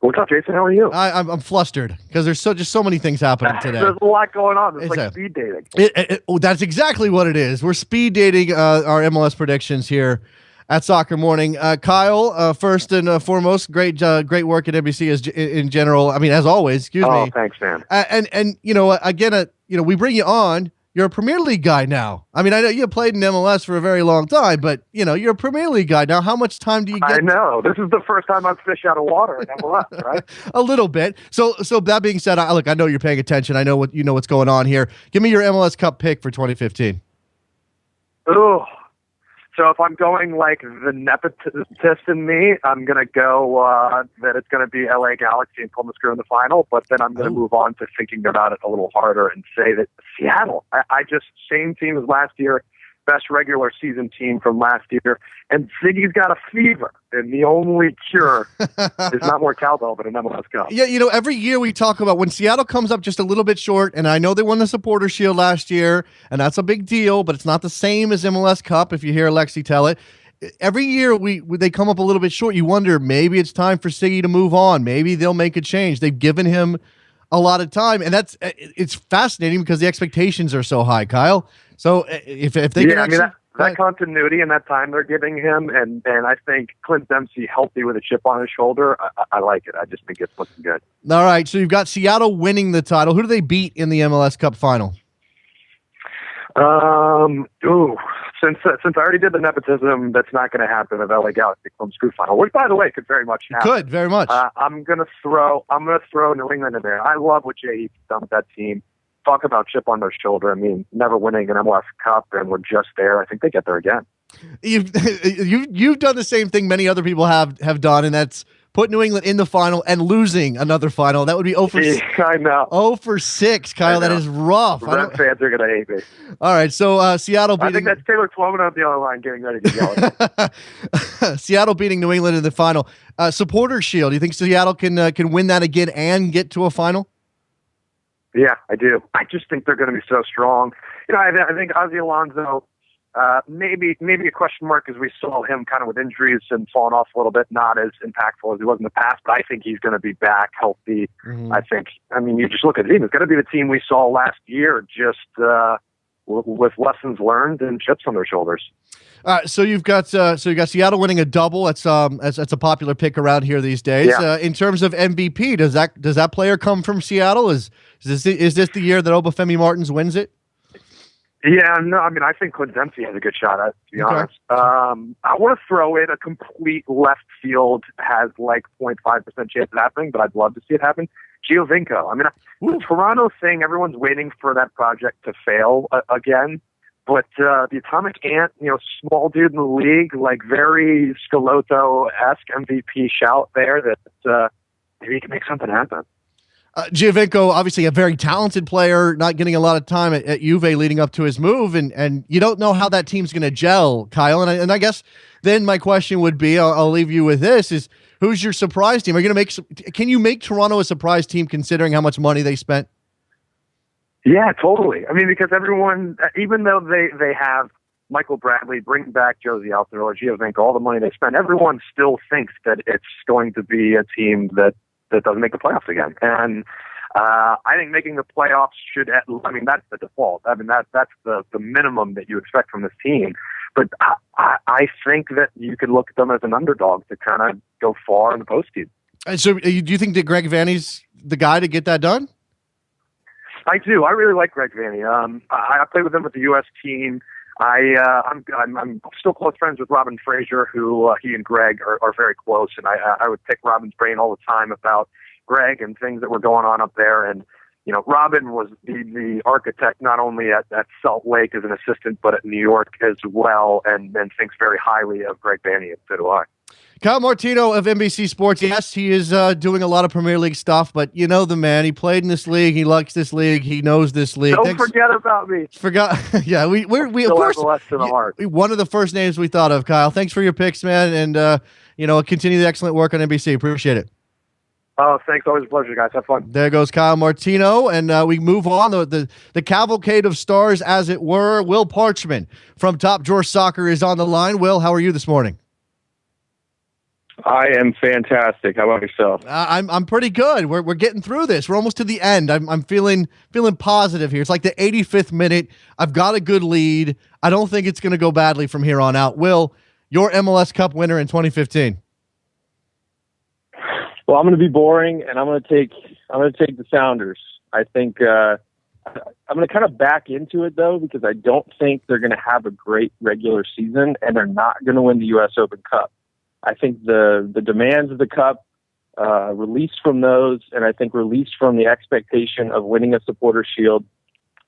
What's up, Jason? How are you? I'm flustered because there's just so many things happening today. There's a lot going on. It's like speed dating. That's exactly what it is. We're speed dating our MLS predictions here at Soccer Morning. Kyle, first and foremost, great work at NBC in general. I mean, as always. Excuse me. Oh, thanks, man. And again, we bring you on. You're a Premier League guy now. I mean, I know you played in MLS for a very long time, but, you're a Premier League guy now. How much time do you get? I know. This is the first time I've fished out of water in MLS, right? A little bit. So that being said, I know you're paying attention. I know what's going on here. Give me your MLS Cup pick for 2015. Oh, so if I'm going like the nepotist in me, I'm going to go that it's going to be LA Galaxy and pull the screw in the final, but then I'm going to move on to thinking about it a little harder and say that Seattle. I just, same team as last year. best regular season team from last year. And Ziggy's got a fever, and the only cure is not more cowbell, but an MLS Cup. Yeah, every year we talk about when Seattle comes up just a little bit short, and I know they won the Supporter Shield last year, and that's a big deal, but it's not the same as MLS Cup if you hear Alexi tell it. Every year they come up a little bit short. You wonder, maybe it's time for Siggy to move on. Maybe they'll make a change. They've given him a lot of time, and it's fascinating because the expectations are so high, Kyle. So if they can actually... That continuity and that time they're giving him, and I think Clint Dempsey healthy with a chip on his shoulder, I like it. I just think it's looking good. All right, so you've got Seattle winning the title. Who do they beat in the MLS Cup final? Since I already did the nepotism, that's not going to happen of LA Galaxy Columbus Crew final, which by the way could very much happen. Could very much. I'm gonna throw New England in there. I love what Jay Heath's done with that team. Talk about chip on their shoulder. I mean, never winning an MLS Cup, and we're just there. I think they get there again. You've done the same thing many other people have done, and that's put New England in the final and losing another final. That would be 0 for 6. I know. 0 for 6, Kyle. That is rough. Red fans are going to hate me. All right, so Seattle beating... I think that's Taylor Twelman on the other line getting ready to yell at me. Seattle beating New England in the final. Supporter Shield. Do you think Seattle can win that again and get to a final? Yeah, I do. I just think they're going to be so strong. I think Ozzie Alonso, maybe a question mark as we saw him kind of with injuries and falling off a little bit, not as impactful as he was in the past, but I think he's going to be back healthy. Mm-hmm. You just look at the team. It's going to be the team we saw last year, just with lessons learned and chips on their shoulders. So you've got Seattle winning a double. That's a popular pick around here these days. Yeah. In terms of MVP, does that player come from Seattle? Is this the year that Obafemi Martins wins it? Yeah, no. I think Clint Dempsey has a good shot at it, to be honest. I want to throw in a complete left field has like 0.5% chance of happening, but I'd love to see it happen. Giovinco. The Toronto thing, everyone's waiting for that project to fail again. But the Atomic Ant, small dude in the league, like very Schelotto-esque MVP shout there that maybe he can make something happen. Giovinco, obviously a very talented player, not getting a lot of time at Juve leading up to his move, and you don't know how that team's going to gel, Kyle. And I guess then my question would be, I'll leave you with this, is who's your surprise team? Can you make Toronto a surprise team considering how much money they spent? Yeah, totally. Because everyone, even though they have Michael Bradley, bring back Josie Altidore, Giovinco, all the money they spent, everyone still thinks that it's going to be a team that doesn't make the playoffs again. And I think making the playoffs should, that's the default. That's the minimum that you expect from this team. But I think that you could look at them as an underdog to kind of go far in the postseason. And so do you think that Greg Vanney's the guy to get that done? I do. I really like Greg Vanney. I played with him with the U.S. team. I'm still close friends with Robin Fraser, who he and Greg are very close, and I would pick Robin's brain all the time about Greg and things that were going on up there. And Robin was the architect not only at Salt Lake as an assistant, but at New York as well, and thinks very highly of Greg Vanney, and so do I. Kyle Martino of NBC Sports. Yes, he is doing a lot of Premier League stuff, but you know the man. He played in this league. He likes this league. He knows this league. Don't forget about me. Yeah, we of course. To the heart. One of the first names we thought of, Kyle. Thanks for your picks, man, and continue the excellent work on NBC. Appreciate it. Oh, thanks. Always a pleasure, guys. Have fun. There goes Kyle Martino, and we move on. The cavalcade of stars, as it were. Will Parchman from Top Drawer Soccer is on the line. Will, how are you this morning? I am fantastic. How about yourself? I'm pretty good. We're getting through this. We're almost to the end. I'm feeling positive here. It's like the 85th minute. I've got a good lead. I don't think it's going to go badly from here on out. Will, your MLS Cup winner in 2015? Well, I'm going to be boring, and I'm going to take the Sounders. I think I'm going to kind of back into it though, because I don't think they're going to have a great regular season, and they're not going to win the U.S. Open Cup. I think the demands of the Cup, released from those, and I think released from the expectation of winning a Supporter Shield,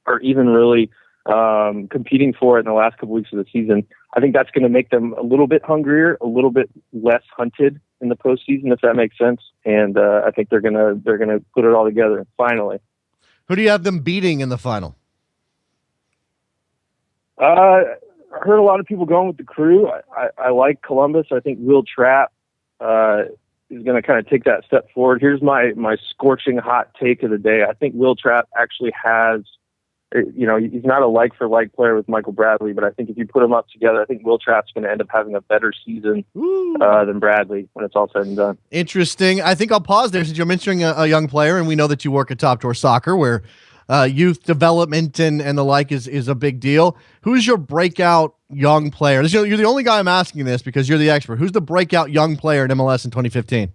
or even really competing for it in the last couple weeks of the season, I think that's going to make them a little bit hungrier, a little bit less hunted in the postseason, if that makes sense. And I think they're gonna put it all together finally. Who do you have them beating in the final? I'm heard a lot of people going with the Crew. I like Columbus. I think Will Trapp is going to kind of take that step forward. Here's my scorching hot take of the day. I think Will Trapp actually has, he's not a like-for-like player with Michael Bradley, but I think if you put them up together, I think Will Trapp's going to end up having a better season than Bradley when it's all said and done. Interesting. I think I'll pause there since you're mentioning a young player, and we know that you work at Top Tour Soccer, where youth development and the like is a big deal. Who's your breakout young player? You're the only guy I'm asking this because you're the expert. Who's the breakout young player in MLS in 2015?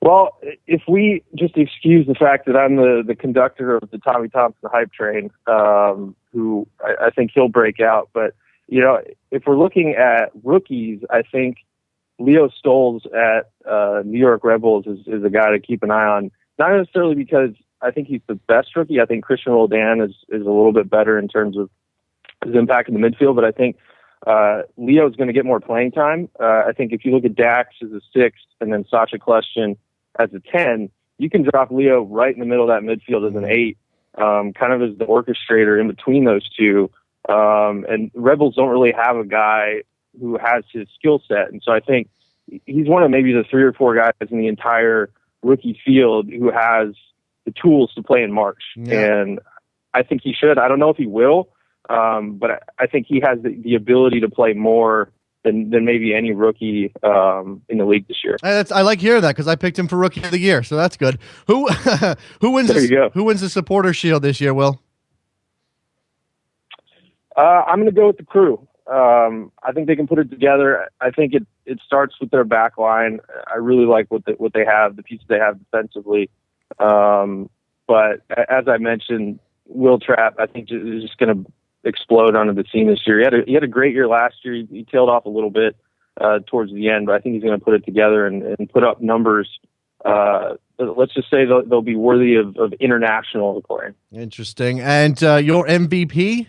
Well, if we just excuse the fact that I'm the conductor of the Tommy Thompson hype train, who I think he'll break out. But, if we're looking at rookies, I think Leo Stoles at New York Red Bulls is a guy to keep an eye on. Not necessarily because I think he's the best rookie. I think Christian Roldan is a little bit better in terms of his impact in the midfield, but I think Leo's going to get more playing time. I think if you look at Dax as a 6 and then Sacha Kljestan as a 10, you can drop Leo right in the middle of that midfield as an 8, kind of as the orchestrator in between those two. And Rebels don't really have a guy who has his skill set. And so I think he's one of maybe the 3 or 4 guys in the entire rookie field who has the tools to play in March. Yeah. And I think he should. I don't know if he will, but I think he has the ability to play more than maybe any rookie in the league this year. I like hearing that because I picked him for Rookie of the Year, so that's good. Who wins? Who wins the Supporter Shield this year, Will? I'm going to go with the Crew. I think they can put it together. I think it starts with their back line. I really like what they have, the pieces they have defensively. But as I mentioned, Will Trapp, I think, is just going to explode onto the scene this year. He had a great year last year. He tailed off a little bit towards the end, but I think he's going to put it together and put up numbers. Let's just say they'll be worthy of international reporting. Interesting. And your MVP?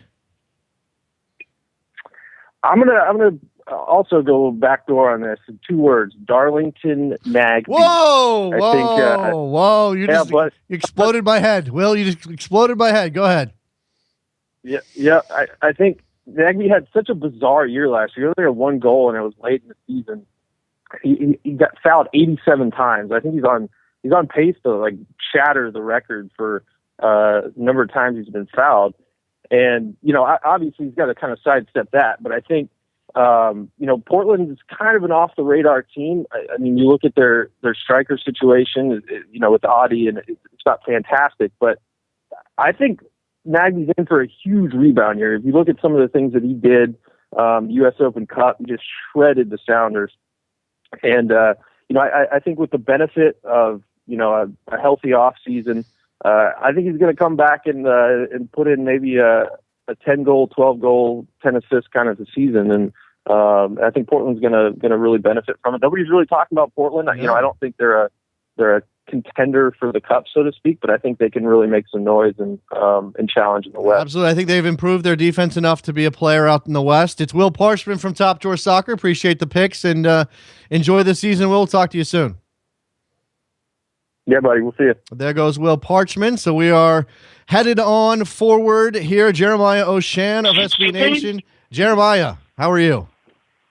I'm gonna also go backdoor on this. 2 words: Darlington Nagbe. Whoa! You just exploded my head, Will. You just exploded my head. Go ahead. Yeah. I think Nagbe had such a bizarre year last year. He only had 1 goal, and it was late in the season. He got fouled 87 times. I think he's on pace to shatter the record for number of times he's been fouled. And, obviously he's got to kind of sidestep that. But I think, Portland is kind of an off-the-radar team. I mean, you look at their striker situation, with Audi, and it's not fantastic. But I think Nagy's in for a huge rebound here. If you look at some of the things that he did, U.S. Open Cup, he just shredded the Sounders. And, I think with the benefit of, a healthy off-season, I think he's going to come back and put in maybe a 10-goal, 12-goal, 10-assist kind of a season, and I think Portland's going to really benefit from it. Nobody's really talking about Portland. I don't think they're a contender for the Cup, so to speak, but I think they can really make some noise and challenge in the West. Absolutely, I think they've improved their defense enough to be a player out in the West. It's Will Parchman from Top Drawer Soccer. Appreciate the picks and enjoy the season. We'll talk to you soon. Yeah, buddy. We'll see you. There goes Will Parchman. So we are headed on forward here. Jeremiah O'Shan of SB Nation. Jeremiah, how are you?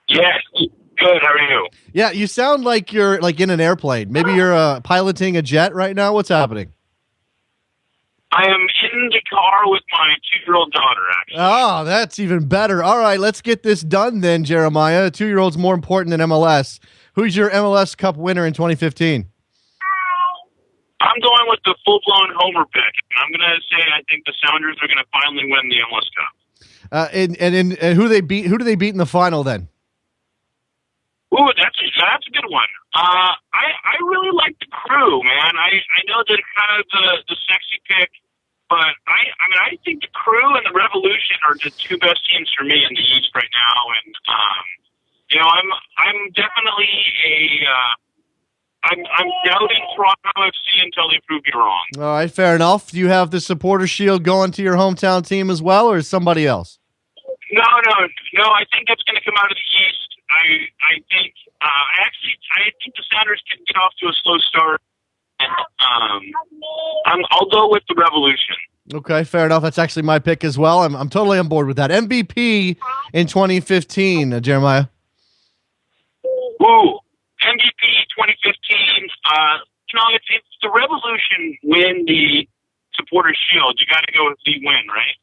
Yeah, good. How are you? Yeah, you sound like you're in an airplane. Maybe you're piloting a jet right now. What's happening? I am in the car with my 2-year-old daughter, actually. Oh, that's even better. All right, let's get this done then, Jeremiah. A 2-year-old's more important than MLS. Who's your MLS Cup winner in 2015? I'm going with the full-blown homer pick, and I'm going to say I think the Sounders are going to finally win the MLS Cup. And who they beat? Who do they beat in the final then? Ooh, that's a good one. I really like the Crew, man. I know they're kind of the sexy pick, but I think the Crew and the Revolution are the 2 best teams for me in the East right now, and I'm definitely I'm doubting Toronto FC until they prove me wrong. All right, fair enough. Do you have the Supporter Shield going to your hometown team as well, or is somebody else? No. I think that's going to come out of the East. I think the Sounders can get off to a slow start. I'll go with the Revolution. Okay, fair enough. That's actually my pick as well. I'm totally on board with that. MVP in 2015, Jeremiah. Ooh, MVP 2015. It's the Revolution win the Supporters Shield. You got to go with Lee Win, right?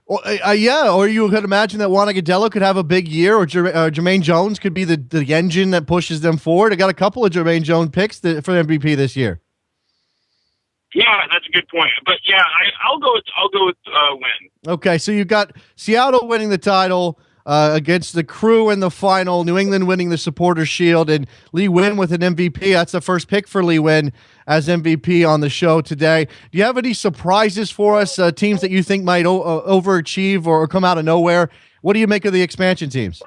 Well, yeah, or you could imagine that Juan Agudelo could have a big year, or Jermaine Jones could be the engine that pushes them forward. I got a couple of Jermaine Jones picks for MVP this year. Yeah, that's a good point. But yeah, I'll go with Win. Okay, so you got Seattle winning the title against the Crew in the final, New England winning the Supporters Shield, and Lee Win with an MVP. That's the first pick for Lee Win as MVP on the show today. Do you have any surprises for us, teams that you think might overachieve or come out of nowhere? What do you make of the expansion teams?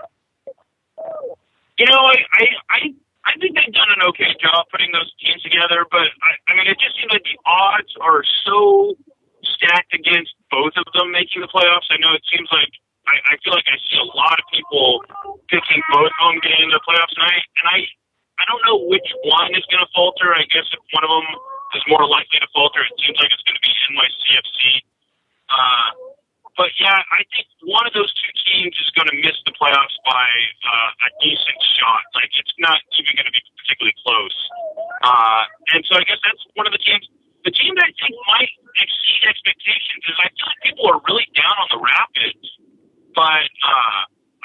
I think they've done an okay job putting those teams together, but it just seems like the odds are so stacked against both of them making the playoffs. I know it seems like I feel like I see a lot of people picking both of them getting into the playoffs tonight, and I don't know which one is going to falter. I guess if one of them is more likely to falter, it seems like it's going to be NYCFC. But yeah, I think one of those two teams is going to miss the playoffs by a decent shot. Like, it's not even going to be particularly close. And so I guess that's one of the teams. The team that I think might exceed expectations is I feel like people are really down on the Rapids, but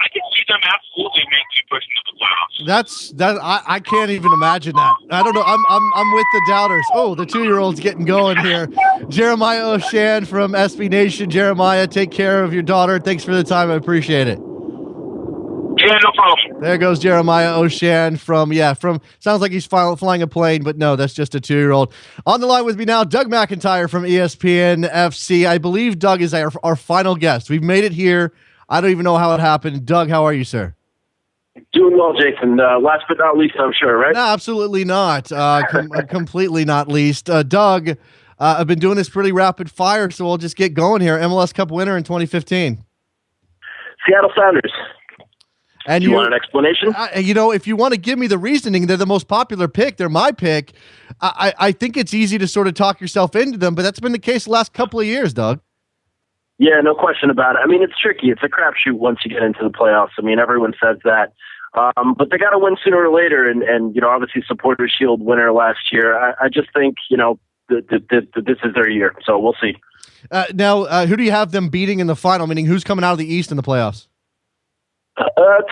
I can see them absolutely making a push into the playoffs. I can't even imagine that. I don't know. I'm with the doubters. Oh, the 2-year-old's getting going here. Jeremiah O'Shan from SB Nation. Jeremiah, take care of your daughter. Thanks for the time. I appreciate it. Yeah, no problem. There goes Jeremiah O'Shan from sounds like he's flying a plane, but no, that's just a 2-year-old. On the line with me now, Doug McIntyre from ESPN FC. I believe Doug is our final guest. We've made it here. I don't even know how it happened. Doug, how are you, sir? Doing well, Jason. Last but not least, I'm sure, right? No, absolutely not. Completely not least. Doug, I've been doing this pretty rapid fire, so we'll just get going here. MLS Cup winner in 2015. Seattle Sounders. And you want an explanation? If you want to give me the reasoning, they're the most popular pick. They're my pick. I think it's easy to sort of talk yourself into them, but that's been the case the last couple of years, Doug. Yeah, no question about it. It's tricky. It's a crapshoot once you get into the playoffs. Everyone says that. But they got to win sooner or later. And obviously Supporters Shield winner last year. I just think, this is their year. So we'll see. Now, who do you have them beating in the final? Meaning who's coming out of the East in the playoffs?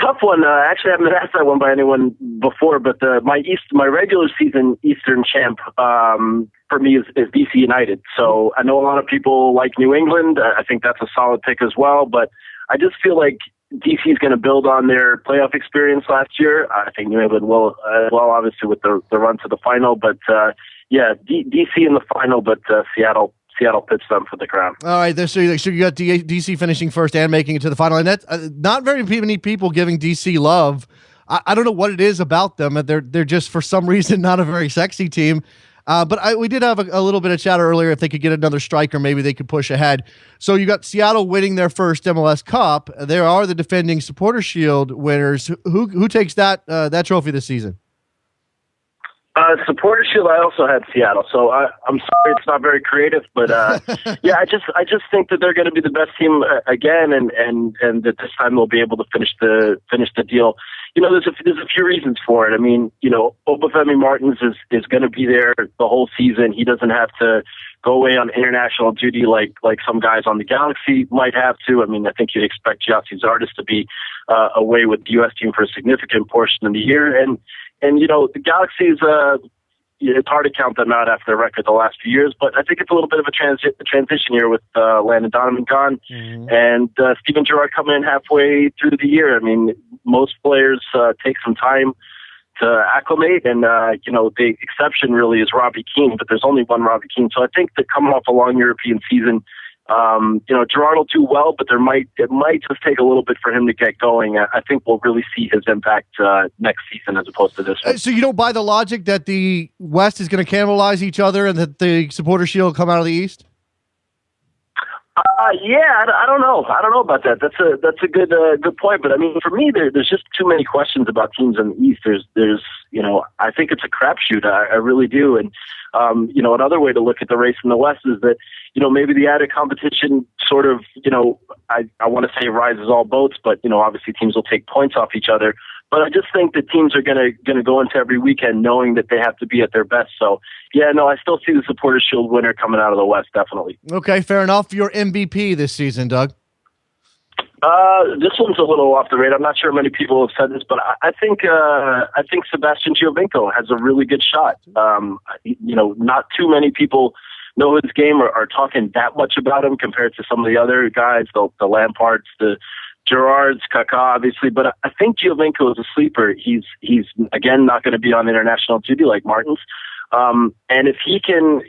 Tough one. Actually, I haven't been asked that one by anyone before, but my regular season Eastern champ for me is DC United. So I know a lot of people like New England. I think that's a solid pick as well, but I just feel like DC is going to build on their playoff experience last year. I think New England will as well, obviously, with the run to the final. But DC in the final, but Seattle pits them for the crown. All right, so you got DC finishing first and making it to the final, and that's not very many people giving DC love. I don't know what it is about them. They're just for some reason not a very sexy team. But we did have a little bit of chatter earlier. If they could get another striker, maybe they could push ahead. So you got Seattle winning their first MLS Cup. They are the defending Supporters Shield winners. Who takes that trophy this season? Supporters Shield, I also had Seattle, so I'm sorry it's not very creative, but yeah, I just think that they're going to be the best team again, and that this time they'll be able to finish the deal. There's a few reasons for it. Obafemi Martins is going to be there the whole season. He doesn't have to go away on international duty like some guys on the Galaxy might have to. I think you'd expect Gyasi Zardes to be away with the U.S. team for a significant portion of the year, and the Galaxy's, it's hard to count them out after their record the last few years, but I think it's a little bit of a transition year with Landon Donovan gone and Steven Gerrard coming in halfway through the year. Most players take some time to acclimate, and, the exception really is Robbie Keane, but there's only one Robbie Keane. So I think that coming off a long European season, Gerrard will do well, but it might just take a little bit for him to get going. I think we'll really see his impact next season as opposed to this one. So you don't buy the logic that the West is going to cannibalize each other and that the Supporters Shield will come out of the East? Yeah, I don't know. I don't know about that. That's a good point. But for me, there's just too many questions about teams in the East. There's I think it's a crapshoot. I really do. And, another way to look at the race in the West is that, maybe the added competition sort of, I want to say rises all boats, but, obviously teams will take points off each other. But I just think that teams are going to go into every weekend knowing that they have to be at their best. So, I still see the Supporters Shield winner coming out of the West, definitely. Okay, fair enough. Your MVP this season, Doug? This one's a little off the radar. I'm not sure many people have said this, but I think Sebastian Giovinco has a really good shot. Not too many people know his game or are talking that much about him compared to some of the other guys, the Lampards, the Gerrards, Kaká, obviously. But I think Giovinco is a sleeper. He's again not going to be on international duty like Martins. And if he can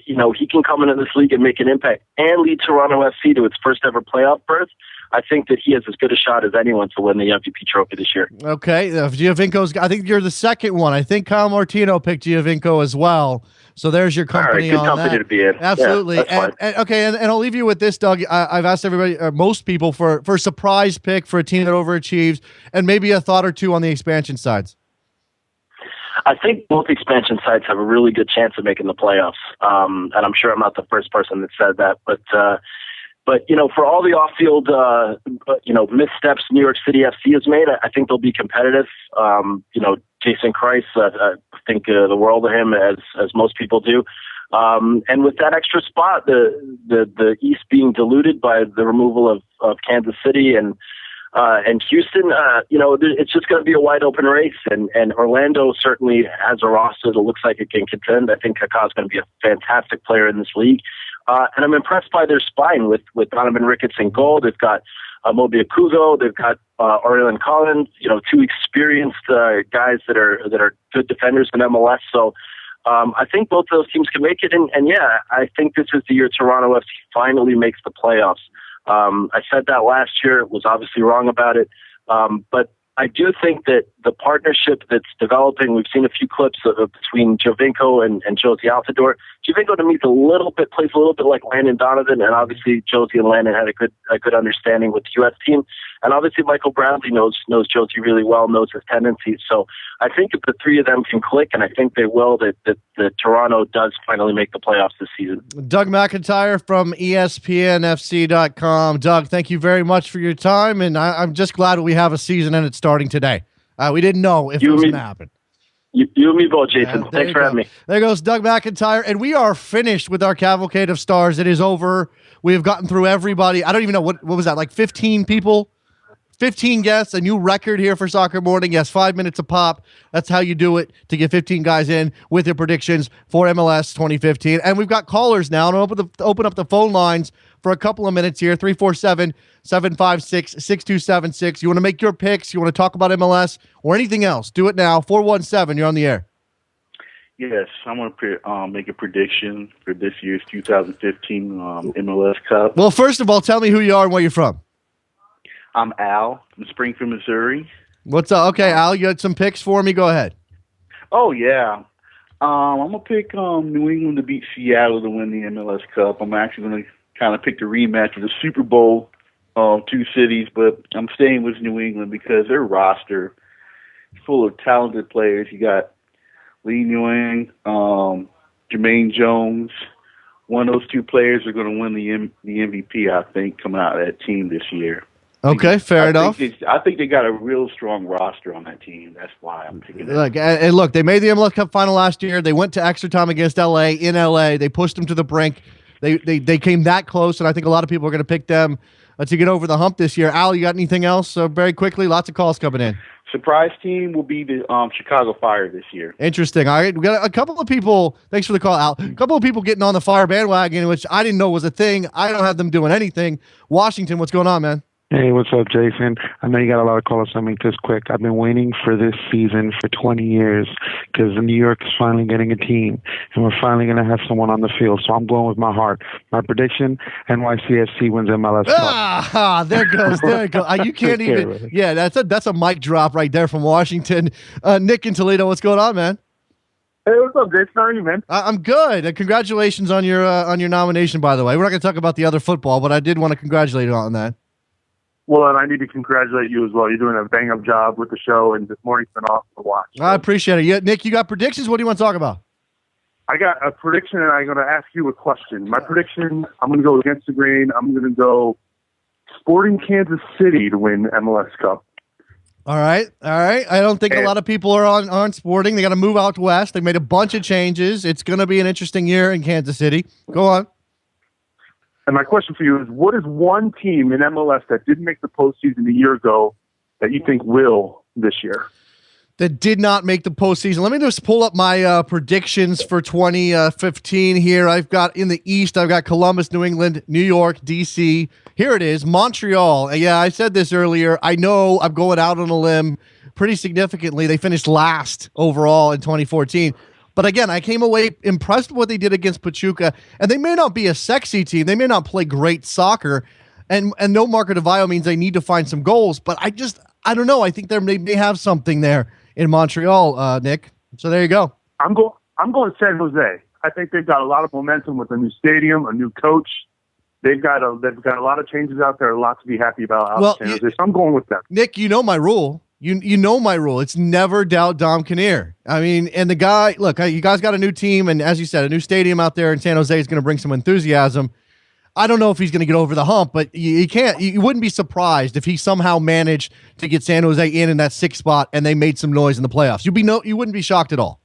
come into this league and make an impact and lead Toronto FC to its first ever playoff berth, I think that he has as good a shot as anyone to win the MVP trophy this year. Okay, Giovinco's. I think you're the second one. I think Kyle Martino picked Giovinco as well. So there's your company. All right, good on company that. to be in. Absolutely. Yeah, and I'll leave you with this, Doug. I've asked everybody, or most people, for a surprise pick for a team that overachieves, and maybe a thought or two on the expansion sides. I think both expansion sides have a really good chance of making the playoffs. And I'm sure I'm not the first person that said that, but for all the off-field, missteps New York City FC has made, I think they'll be competitive. Jason Kreis, I think the world of him, as most people do. And with that extra spot, the East being diluted by the removal of Kansas City and Houston, it's just going to be a wide open race. And Orlando certainly has a roster that looks like it can contend. I think Kaká is going to be a fantastic player in this league. And I'm impressed by their spine with Donovan Ricketts in goal. They've got Mobi Akugo. They've got Aurelien Collins. Two experienced guys that are good defenders in MLS. So I think both of those teams can make it. And I think this is the year Toronto FC finally makes the playoffs. I said that last year. Was obviously wrong about it. But I do think that the partnership that's developing, we've seen a few clips between Giovinco and Josie Altidore. Giovinco, to me, plays a little bit like Landon Donovan, and obviously Josie and Landon had a good understanding with the U.S. team. And obviously Michael Bradley knows Josie really well, knows his tendencies. So I think if the three of them can click, and I think they will, that Toronto does finally make the playoffs this season. Doug McIntyre from ESPNFC.com. Doug, thank you very much for your time, and I'm just glad we have a season and it's starting today. We didn't know if it was going to happen. You and me both, Jason. Thanks for having me. There goes Doug McIntyre, and we are finished with our Cavalcade of Stars. It is over. We have gotten through everybody. I don't even know, what was that, like 15 people? 15 guests, a new record here for Soccer Morning. Yes, 5 minutes a pop. That's how you do it to get 15 guys in with their predictions for MLS 2015. And we've got callers now. And I'll open up the phone lines for a couple of minutes here. 347-756-6276. You want to make your picks, you want to talk about MLS or anything else, do it now. 417, you're on the air. Yes, I'm going to make a prediction for this year's 2015 MLS Cup. Well, first of all, tell me who you are and where you're from. I'm Al from Springfield, Missouri. What's up? Okay, Al, you had some picks for me. Go ahead. Oh, yeah. I'm going to pick New England to beat Seattle to win the MLS Cup. I'm actually going to kind of pick the rematch of the Super Bowl, two cities, but I'm staying with New England because their roster is full of talented players. You got Lee Nguyen, Jermaine Jones. One of those two players are going to win the MVP, I think, coming out of that team this year. Okay, fair enough. I think they got a real strong roster on that team. That's why I'm picking them. Look, they made the MLS Cup final last year. They went to extra time against LA in LA. They pushed them to the brink. They came that close, and I think a lot of people are going to pick them to get over the hump this year. Al, you got anything else? Very quickly, lots of calls coming in. Surprise team will be the Chicago Fire this year. Interesting. All right, we got a couple of people. Thanks for the call, Al. A couple of people getting on the Fire bandwagon, which I didn't know was a thing. I don't have them doing anything. Washington, what's going on, man? Hey, what's up, Jason? I know you got a lot of callers, so I'll make this quick. I've been waiting for this season for 20 years because New York is finally getting a team, and we're finally going to have someone on the field. So I'm going with my heart. My prediction, NYCFC wins MLS Cup. There it goes. You can't even. Yeah, that's a mic drop right there from Washington. Nick in Toledo, what's going on, man? Hey, what's up, Jason? How are you, man? I'm good. Congratulations on your nomination, by the way. We're not going to talk about the other football, but I did want to congratulate you on that. Well, and I need to congratulate you as well. You're doing a bang-up job with the show, and this morning's been awesome to watch. I appreciate it. Yeah, Nick, you got predictions? What do you want to talk about? I got a prediction, and I'm going to ask you a question. My prediction, I'm going to go against the grain. I'm going to go Sporting Kansas City to win MLS Cup. All right. I don't think a lot of people are on Sporting. They got to move out west. They made a bunch of changes. It's going to be an interesting year in Kansas City. Go on. And my question for you is, what is one team in MLS that didn't make the postseason a year ago that you think will this year? That did not make the postseason. Let me just pull up my predictions for 2015 here. I've got in the East, I've got Columbus, New England, New York, D.C. Here it is, Montreal. Yeah, I said this earlier. I know I'm going out on a limb pretty significantly. They finished last overall in 2014. But again, I came away impressed with what they did against Pachuca. And they may not be a sexy team. They may not play great soccer. And no Marco DeVio means they need to find some goals. But I don't know. I think they may have something there in Montreal, Nick. So there you go. I'm going San Jose. I think they've got a lot of momentum with a new stadium, a new coach. They've got a lot of changes out there, a lot to be happy about out in San Jose. So I'm going with them. Nick, you know my rule. You know my rule. It's never doubt Dom Kinnear. I mean, and the guy, look, you guys got a new team, and as you said, a new stadium out there in San Jose is going to bring some enthusiasm. I don't know if he's going to get over the hump, but you wouldn't be surprised if he somehow managed to get San Jose in that 6th spot and they made some noise in the playoffs. You wouldn't be shocked at all.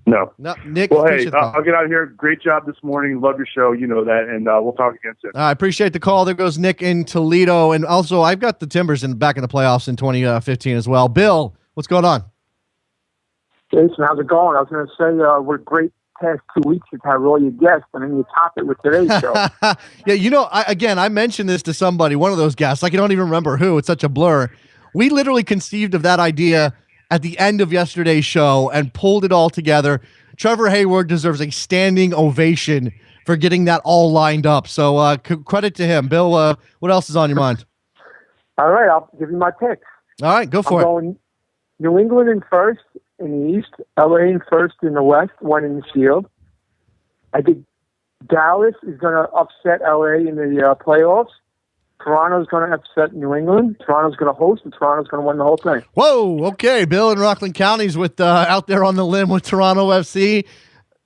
No, Nick. Well, hey, I'll get out of here. Great job this morning. Love your show. You know that, and we'll talk again soon. I appreciate the call. There goes Nick in Toledo, and also I've got the Timbers back in the playoffs in 2015 as well. Bill, what's going on? Jason, how's it going? I was going to say we're great past 2 weeks. You've had all your guests, and then you top it with today's show. Yeah, I mentioned this to somebody, one of those guests. I don't even remember who. It's such a blur. We literally conceived of that idea at the end of yesterday's show and pulled it all together. Trevor Hayward deserves a standing ovation for getting that all lined up. So credit to him. Bill, what else is on your mind? All right, I'll give you my picks. All right, go for it. I'm going New England in first in the East, LA in first in the West, one in the Shield. I think Dallas is going to upset LA in the playoffs. Toronto's going to upset New England. Toronto's going to host, and Toronto's going to win the whole thing. Whoa, okay. Bill in Rockland County's with out there on the limb with Toronto FC.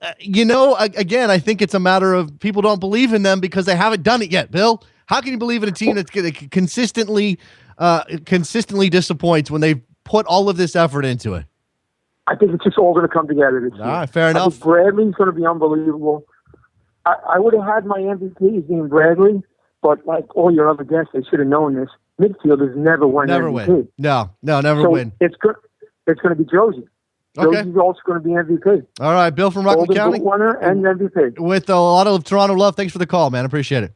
Again, I think it's a matter of people don't believe in them because they haven't done it yet, Bill. How can you believe in a team that's going to consistently disappoints when they put all of this effort into it? I think it's just all going to come together this year. All right, fair enough. Bradley's going to be unbelievable. I would have had my MVP as being Bradley. But like all your other guests, they should have known this. Midfielders never win MVP. Win. No, never win. It's going to be Josie. Okay. Josie's also going to be MVP. All right, Bill from Rockland County. Winner and MVP. With a lot of Toronto love. Thanks for the call, man. Appreciate it.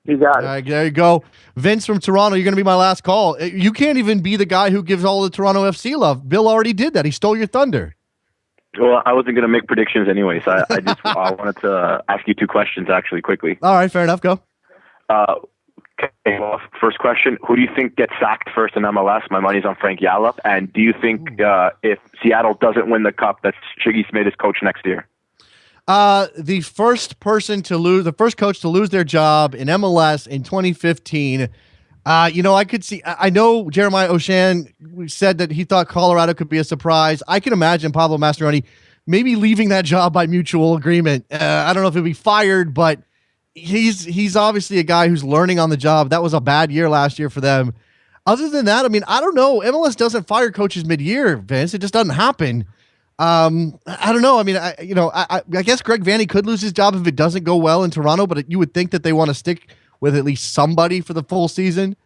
You got it. All right, there you go. Vince from Toronto, you're going to be my last call. You can't even be the guy who gives all the Toronto FC love. Bill already did that. He stole your thunder. Well, I wasn't going to make predictions anyway, so I just wanted to ask you 2 questions actually quickly. All right, fair enough. Go. Okay, well, first question, who do you think gets sacked first in MLS? My money's on Frank Yallop. And do you think if Seattle doesn't win the Cup, that Shiggy Smith is coach next year? The first coach to lose their job in MLS in 2015. I could see. I know Jeremiah O'Shan said that he thought Colorado could be a surprise. I can imagine Pablo Mastroeni maybe leaving that job by mutual agreement. I don't know if he'll be fired, but he's obviously a guy who's learning on the job. That was a bad year last year for them. Other than that, I mean, I don't know. MLS doesn't fire coaches mid-year, Vince. It just doesn't happen. I don't know. I mean, I guess Greg Vanney could lose his job if it doesn't go well in Toronto, but you would think that they want to stick with at least somebody for the full season.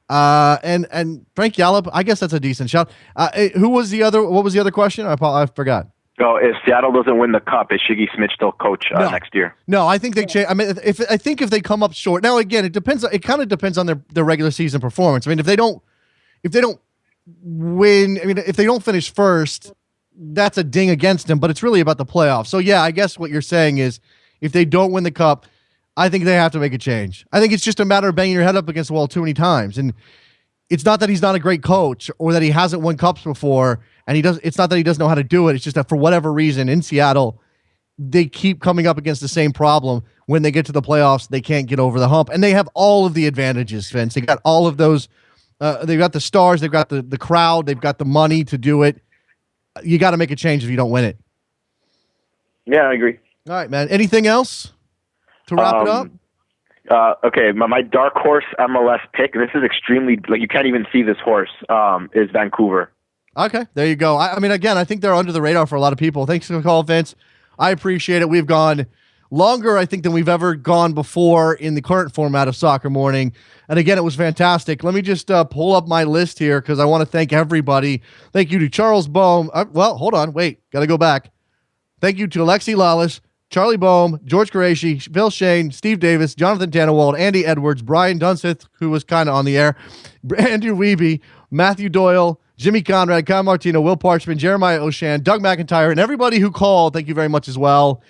And Frank Yallop, I guess that's a decent shout. What was the other question? I forgot. No, if Seattle doesn't win the Cup, is Shiggy Smith still coach next year? No, I think they change. I mean, if they come up short. Now, again, it depends. It kind of depends on their regular season performance. I mean, if they don't win, I mean, if they don't finish first, that's a ding against them. But it's really about the playoffs. So yeah, I guess what you're saying is, if they don't win the Cup, I think they have to make a change. I think it's just a matter of banging your head up against the wall too many times. And it's not that he's not a great coach or that he hasn't won cups before. And it's not that he doesn't know how to do it. It's just that for whatever reason in Seattle, they keep coming up against the same problem. When they get to the playoffs, they can't get over the hump. And they have all of the advantages, Vince. They got all of those. They've got the stars. They've got the crowd. They've got the money to do it. You got to make a change if you don't win it. Yeah, I agree. All right, man. Anything else to wrap it up? Okay, my dark horse MLS pick, this is extremely, like, you can't even see this horse, is Vancouver. Okay, there you go. I mean, again, I think they're under the radar for a lot of people. Thanks for the call, Vince. I appreciate it. We've gone longer, I think, than we've ever gone before in the current format of Soccer Morning. And again, it was fantastic. Let me just pull up my list here because I want to thank everybody. Thank you to Charles Boehm. Hold on. Wait, got to go back. Thank you to Alexi Lalas, Charlie Boehm, George Qureshi, Phil Shane, Steve Davis, Jonathan Tannewald, Andy Edwards, Brian Dunseth, who was kind of on the air, Andrew Wiebe, Matthew Doyle, Jimmy Conrad, Kyle Martino, Will Parchman, Jeremiah Oshan, Doug McIntyre, and everybody who called. Thank you very much as well.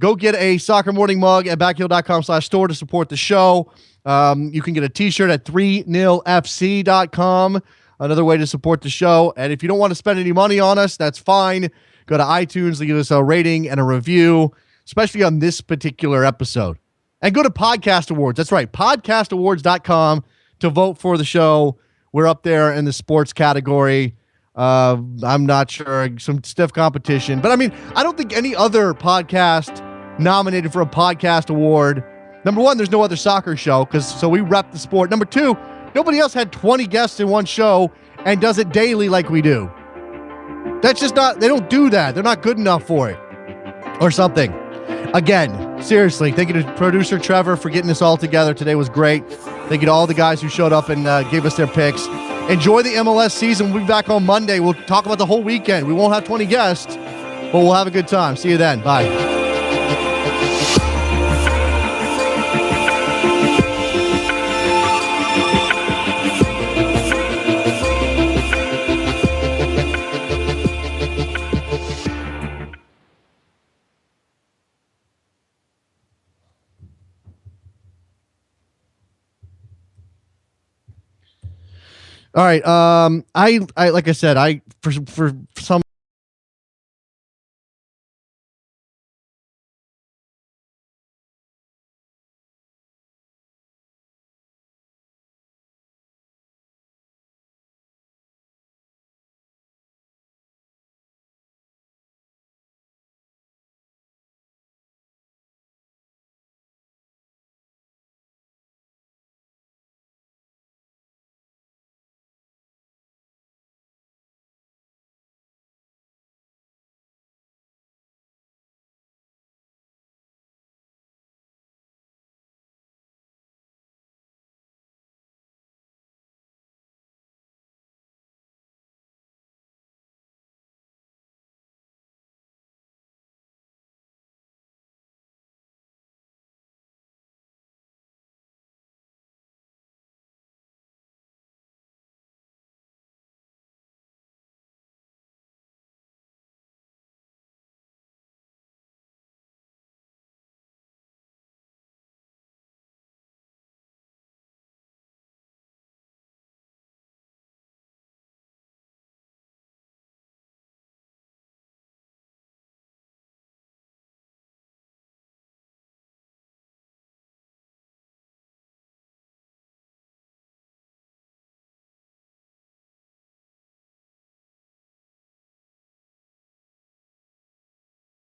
Go get a Soccer Morning mug at backheel.com/store to support the show. You can get a t-shirt at 30fc.com. Another way to support the show. And if you don't want to spend any money on us, that's fine. Go to iTunes, leave us a rating and a review, especially on this particular episode. And go to Podcast Awards. That's right, podcastawards.com to vote for the show. We're up there in the sports category. I'm not sure, some stiff competition. But, I mean, I don't think any other podcast nominated for a podcast award. Number one, there's no other soccer show, so we rep the sport. Number two, nobody else had 20 guests in one show and does it daily like we do. That's just not, they don't do that. They're not good enough for it or something. Again, seriously, thank you to producer Trevor for getting this all together. Today was great. Thank you to all the guys who showed up and gave us their picks. Enjoy the MLS season. We'll be back on Monday. We'll talk about the whole weekend. We won't have 20 guests, but we'll have a good time. See you then. Bye. All right. I like I said, for some